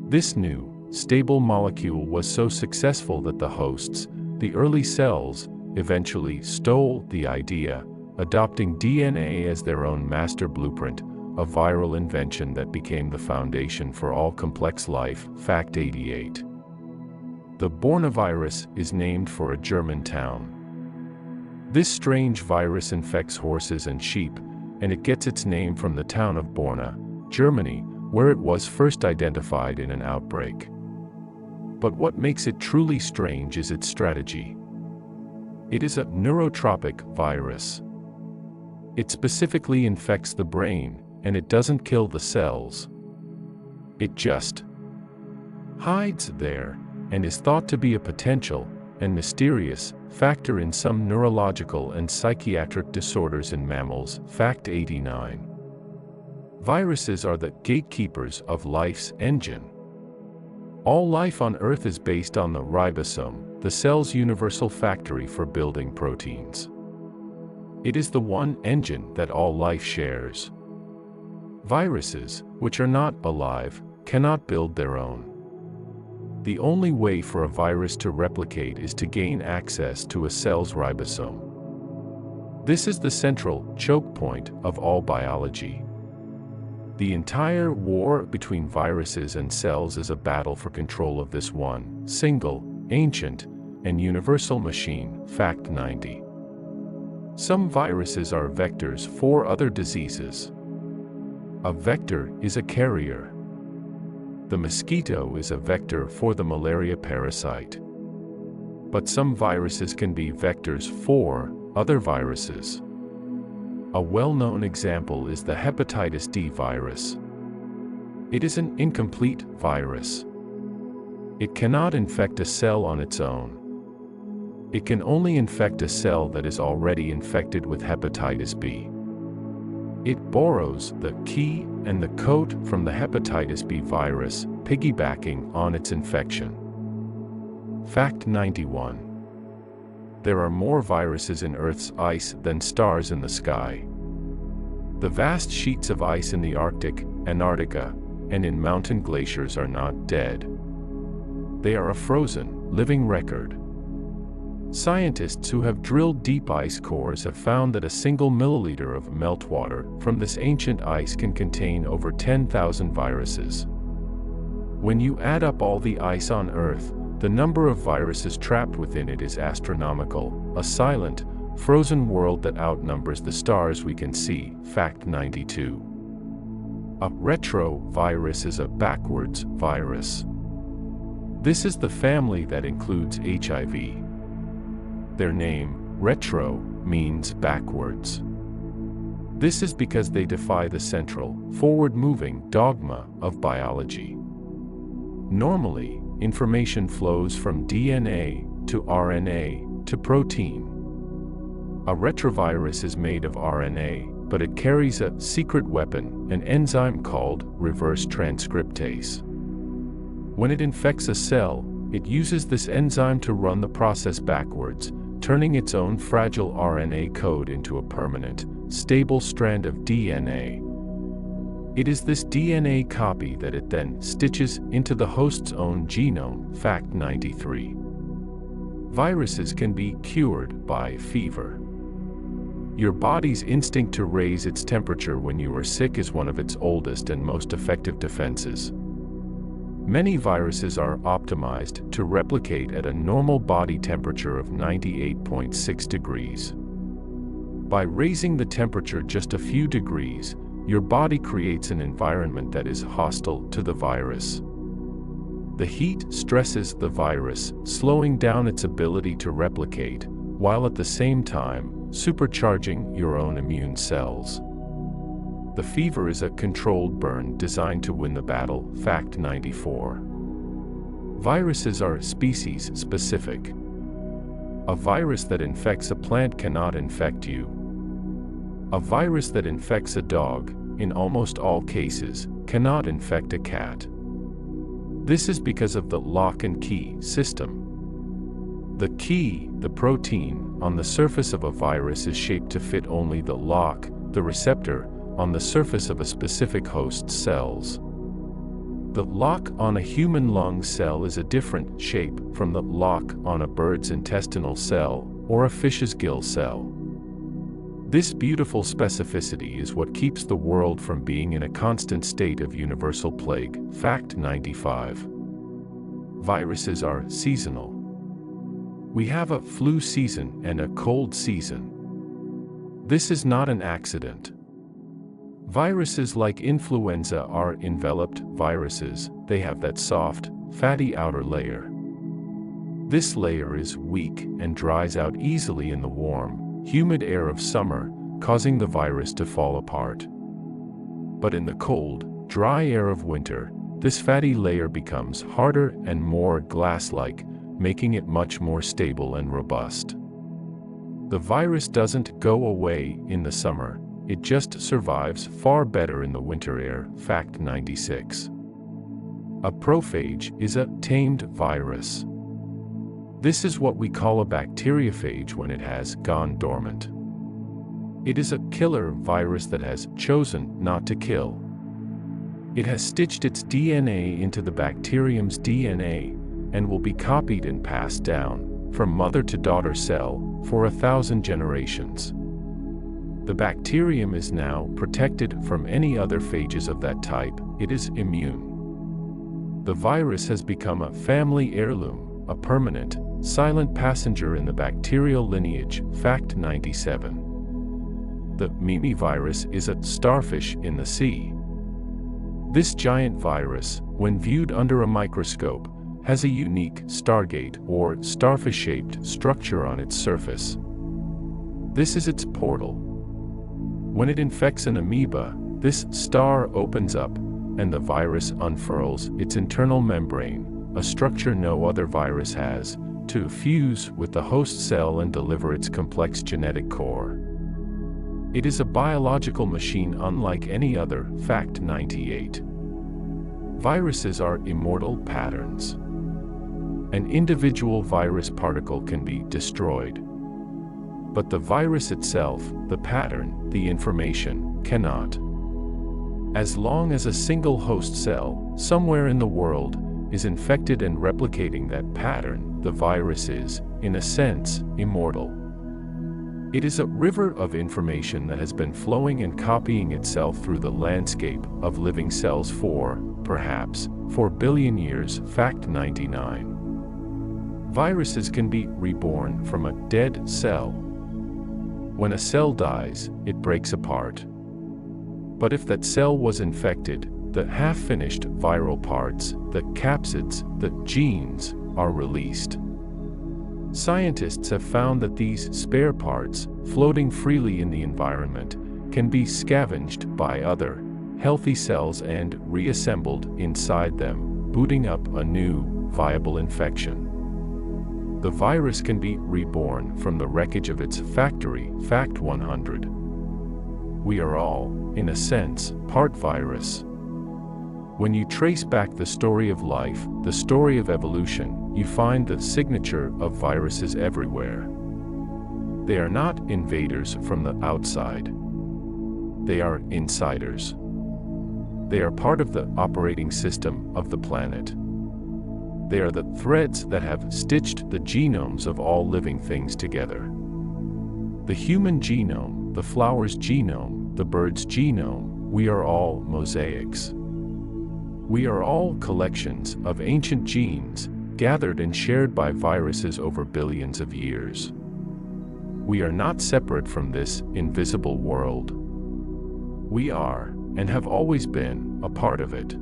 This new, stable molecule was so successful that the hosts, the early cells, eventually stole the idea, adopting DNA as their own master blueprint, a viral invention that became the foundation for all complex life. Fact 88. The Bornavirus is named for a German town. This strange virus infects horses and sheep, and it gets its name from the town of Borna, Germany, where it was first identified in an outbreak. But what makes it truly strange is its strategy. It is a neurotropic virus. It specifically infects the brain, and it doesn't kill the cells. It just hides there, and is thought to be a potential, and mysterious, factor in some neurological and psychiatric disorders in mammals. Fact 89. Viruses are the gatekeepers of life's engine. All life on Earth is based on the ribosome, the cell's universal factory for building proteins. It is the one engine that all life shares. Viruses, which are not alive, cannot build their own. The only way for a virus to replicate is to gain access to a cell's ribosome. This is the central choke point of all biology. The entire war between viruses and cells is a battle for control of this one, single, ancient, and universal machine. Fact 90. Some viruses are vectors for other diseases. A vector is a carrier. The mosquito is a vector for the malaria parasite. But some viruses can be vectors for other viruses. A well-known example is the hepatitis D virus. It is an incomplete virus. It cannot infect a cell on its own. It can only infect a cell that is already infected with hepatitis B. It borrows the key and the code from the hepatitis B virus, piggybacking on its infection. Fact 91. There are more viruses in Earth's ice than stars in the sky. The vast sheets of ice in the Arctic, Antarctica, and in mountain glaciers are not dead. They are a frozen, living record. Scientists who have drilled deep ice cores have found that a single milliliter of meltwater from this ancient ice can contain over 10,000 viruses. When you add up all the ice on Earth, the number of viruses trapped within it is astronomical, a silent, frozen world that outnumbers the stars we can see. Fact 92. A retrovirus is a backwards virus. This is the family that includes HIV. Their name, retro, means backwards. This is because they defy the central, forward-moving dogma of biology. Normally, information flows from DNA to RNA to protein. A retrovirus is made of RNA, but it carries a secret weapon, an enzyme called reverse transcriptase. When it infects a cell, it uses this enzyme to run the process backwards, turning its own fragile RNA code into a permanent, stable strand of DNA. It is this DNA copy that it then stitches into the host's own genome. Fact 93. Viruses can be cured by fever. Your body's instinct to raise its temperature when you are sick is one of its oldest and most effective defenses. Many viruses are optimized to replicate at a normal body temperature of 98.6 degrees. By raising the temperature just a few degrees, your body creates an environment that is hostile to the virus. The heat stresses the virus, slowing down its ability to replicate, while at the same time, supercharging your own immune cells. The fever is a controlled burn designed to win the battle. Fact 94. Viruses are species-specific. A virus that infects a plant cannot infect you. A virus that infects a dog, in almost all cases, cannot infect a cat. This is because of the lock and key system. The key, the protein, on the surface of a virus is shaped to fit only the lock, the receptor, on the surface of a specific host's cells. The lock on a human lung cell is a different shape from the lock on a bird's intestinal cell or a fish's gill cell. This beautiful specificity is what keeps the world from being in a constant state of universal plague. Fact 95. Viruses are seasonal. We have a flu season and a cold season. This is not an accident. Viruses like influenza are enveloped viruses. They have that soft, fatty outer layer. This layer is weak and dries out easily in the warm, humid air of summer, causing the virus to fall apart. But in the cold, dry air of winter, this fatty layer becomes harder and more glass-like, making it much more stable and robust. The virus doesn't go away in the summer, it just survives far better in the winter air. Fact 96. A prophage is a tamed virus. This is what we call a bacteriophage when it has gone dormant. It is a killer virus that has chosen not to kill. It has stitched its DNA into the bacterium's DNA, and will be copied and passed down, from mother to daughter cell, for 1,000 generations. The bacterium is now protected from any other phages of that type. It is immune. The virus has become a family heirloom, a permanent, silent passenger in the bacterial lineage. Fact 97. The Mimi virus is a starfish in the sea. This giant virus, when viewed under a microscope, has a unique stargate or starfish-shaped structure on its surface. This is its portal. When it infects an amoeba, this star opens up, and the virus unfurls its internal membrane, a structure no other virus has, to fuse with the host cell and deliver its complex genetic core. It is a biological machine unlike any other. Fact 98. Viruses are immortal patterns. An individual virus particle can be destroyed. But the virus itself, the pattern, the information, cannot. As long as a single host cell, somewhere in the world, is infected and replicating that pattern, the virus is, in a sense, immortal. It is a river of information that has been flowing and copying itself through the landscape of living cells for, perhaps, 4 billion years. Fact 99. Viruses can be reborn from a dead cell. When a cell dies, it breaks apart. But if that cell was infected, the half-finished viral parts, the capsids, the genes, are released. Scientists have found that these spare parts, floating freely in the environment, can be scavenged by other, healthy cells and reassembled inside them, booting up a new, viable infection. The virus can be reborn from the wreckage of its factory. Fact 100. We are all, in a sense, part virus. When you trace back the story of life, the story of evolution, you find the signature of viruses everywhere. They are not invaders from the outside. They are insiders. They are part of the operating system of the planet. They are the threads that have stitched the genomes of all living things together. The human genome, the flower's genome, the bird's genome, we are all mosaics. We are all collections of ancient genes, gathered and shared by viruses over billions of years. We are not separate from this invisible world. We are, and have always been, a part of it.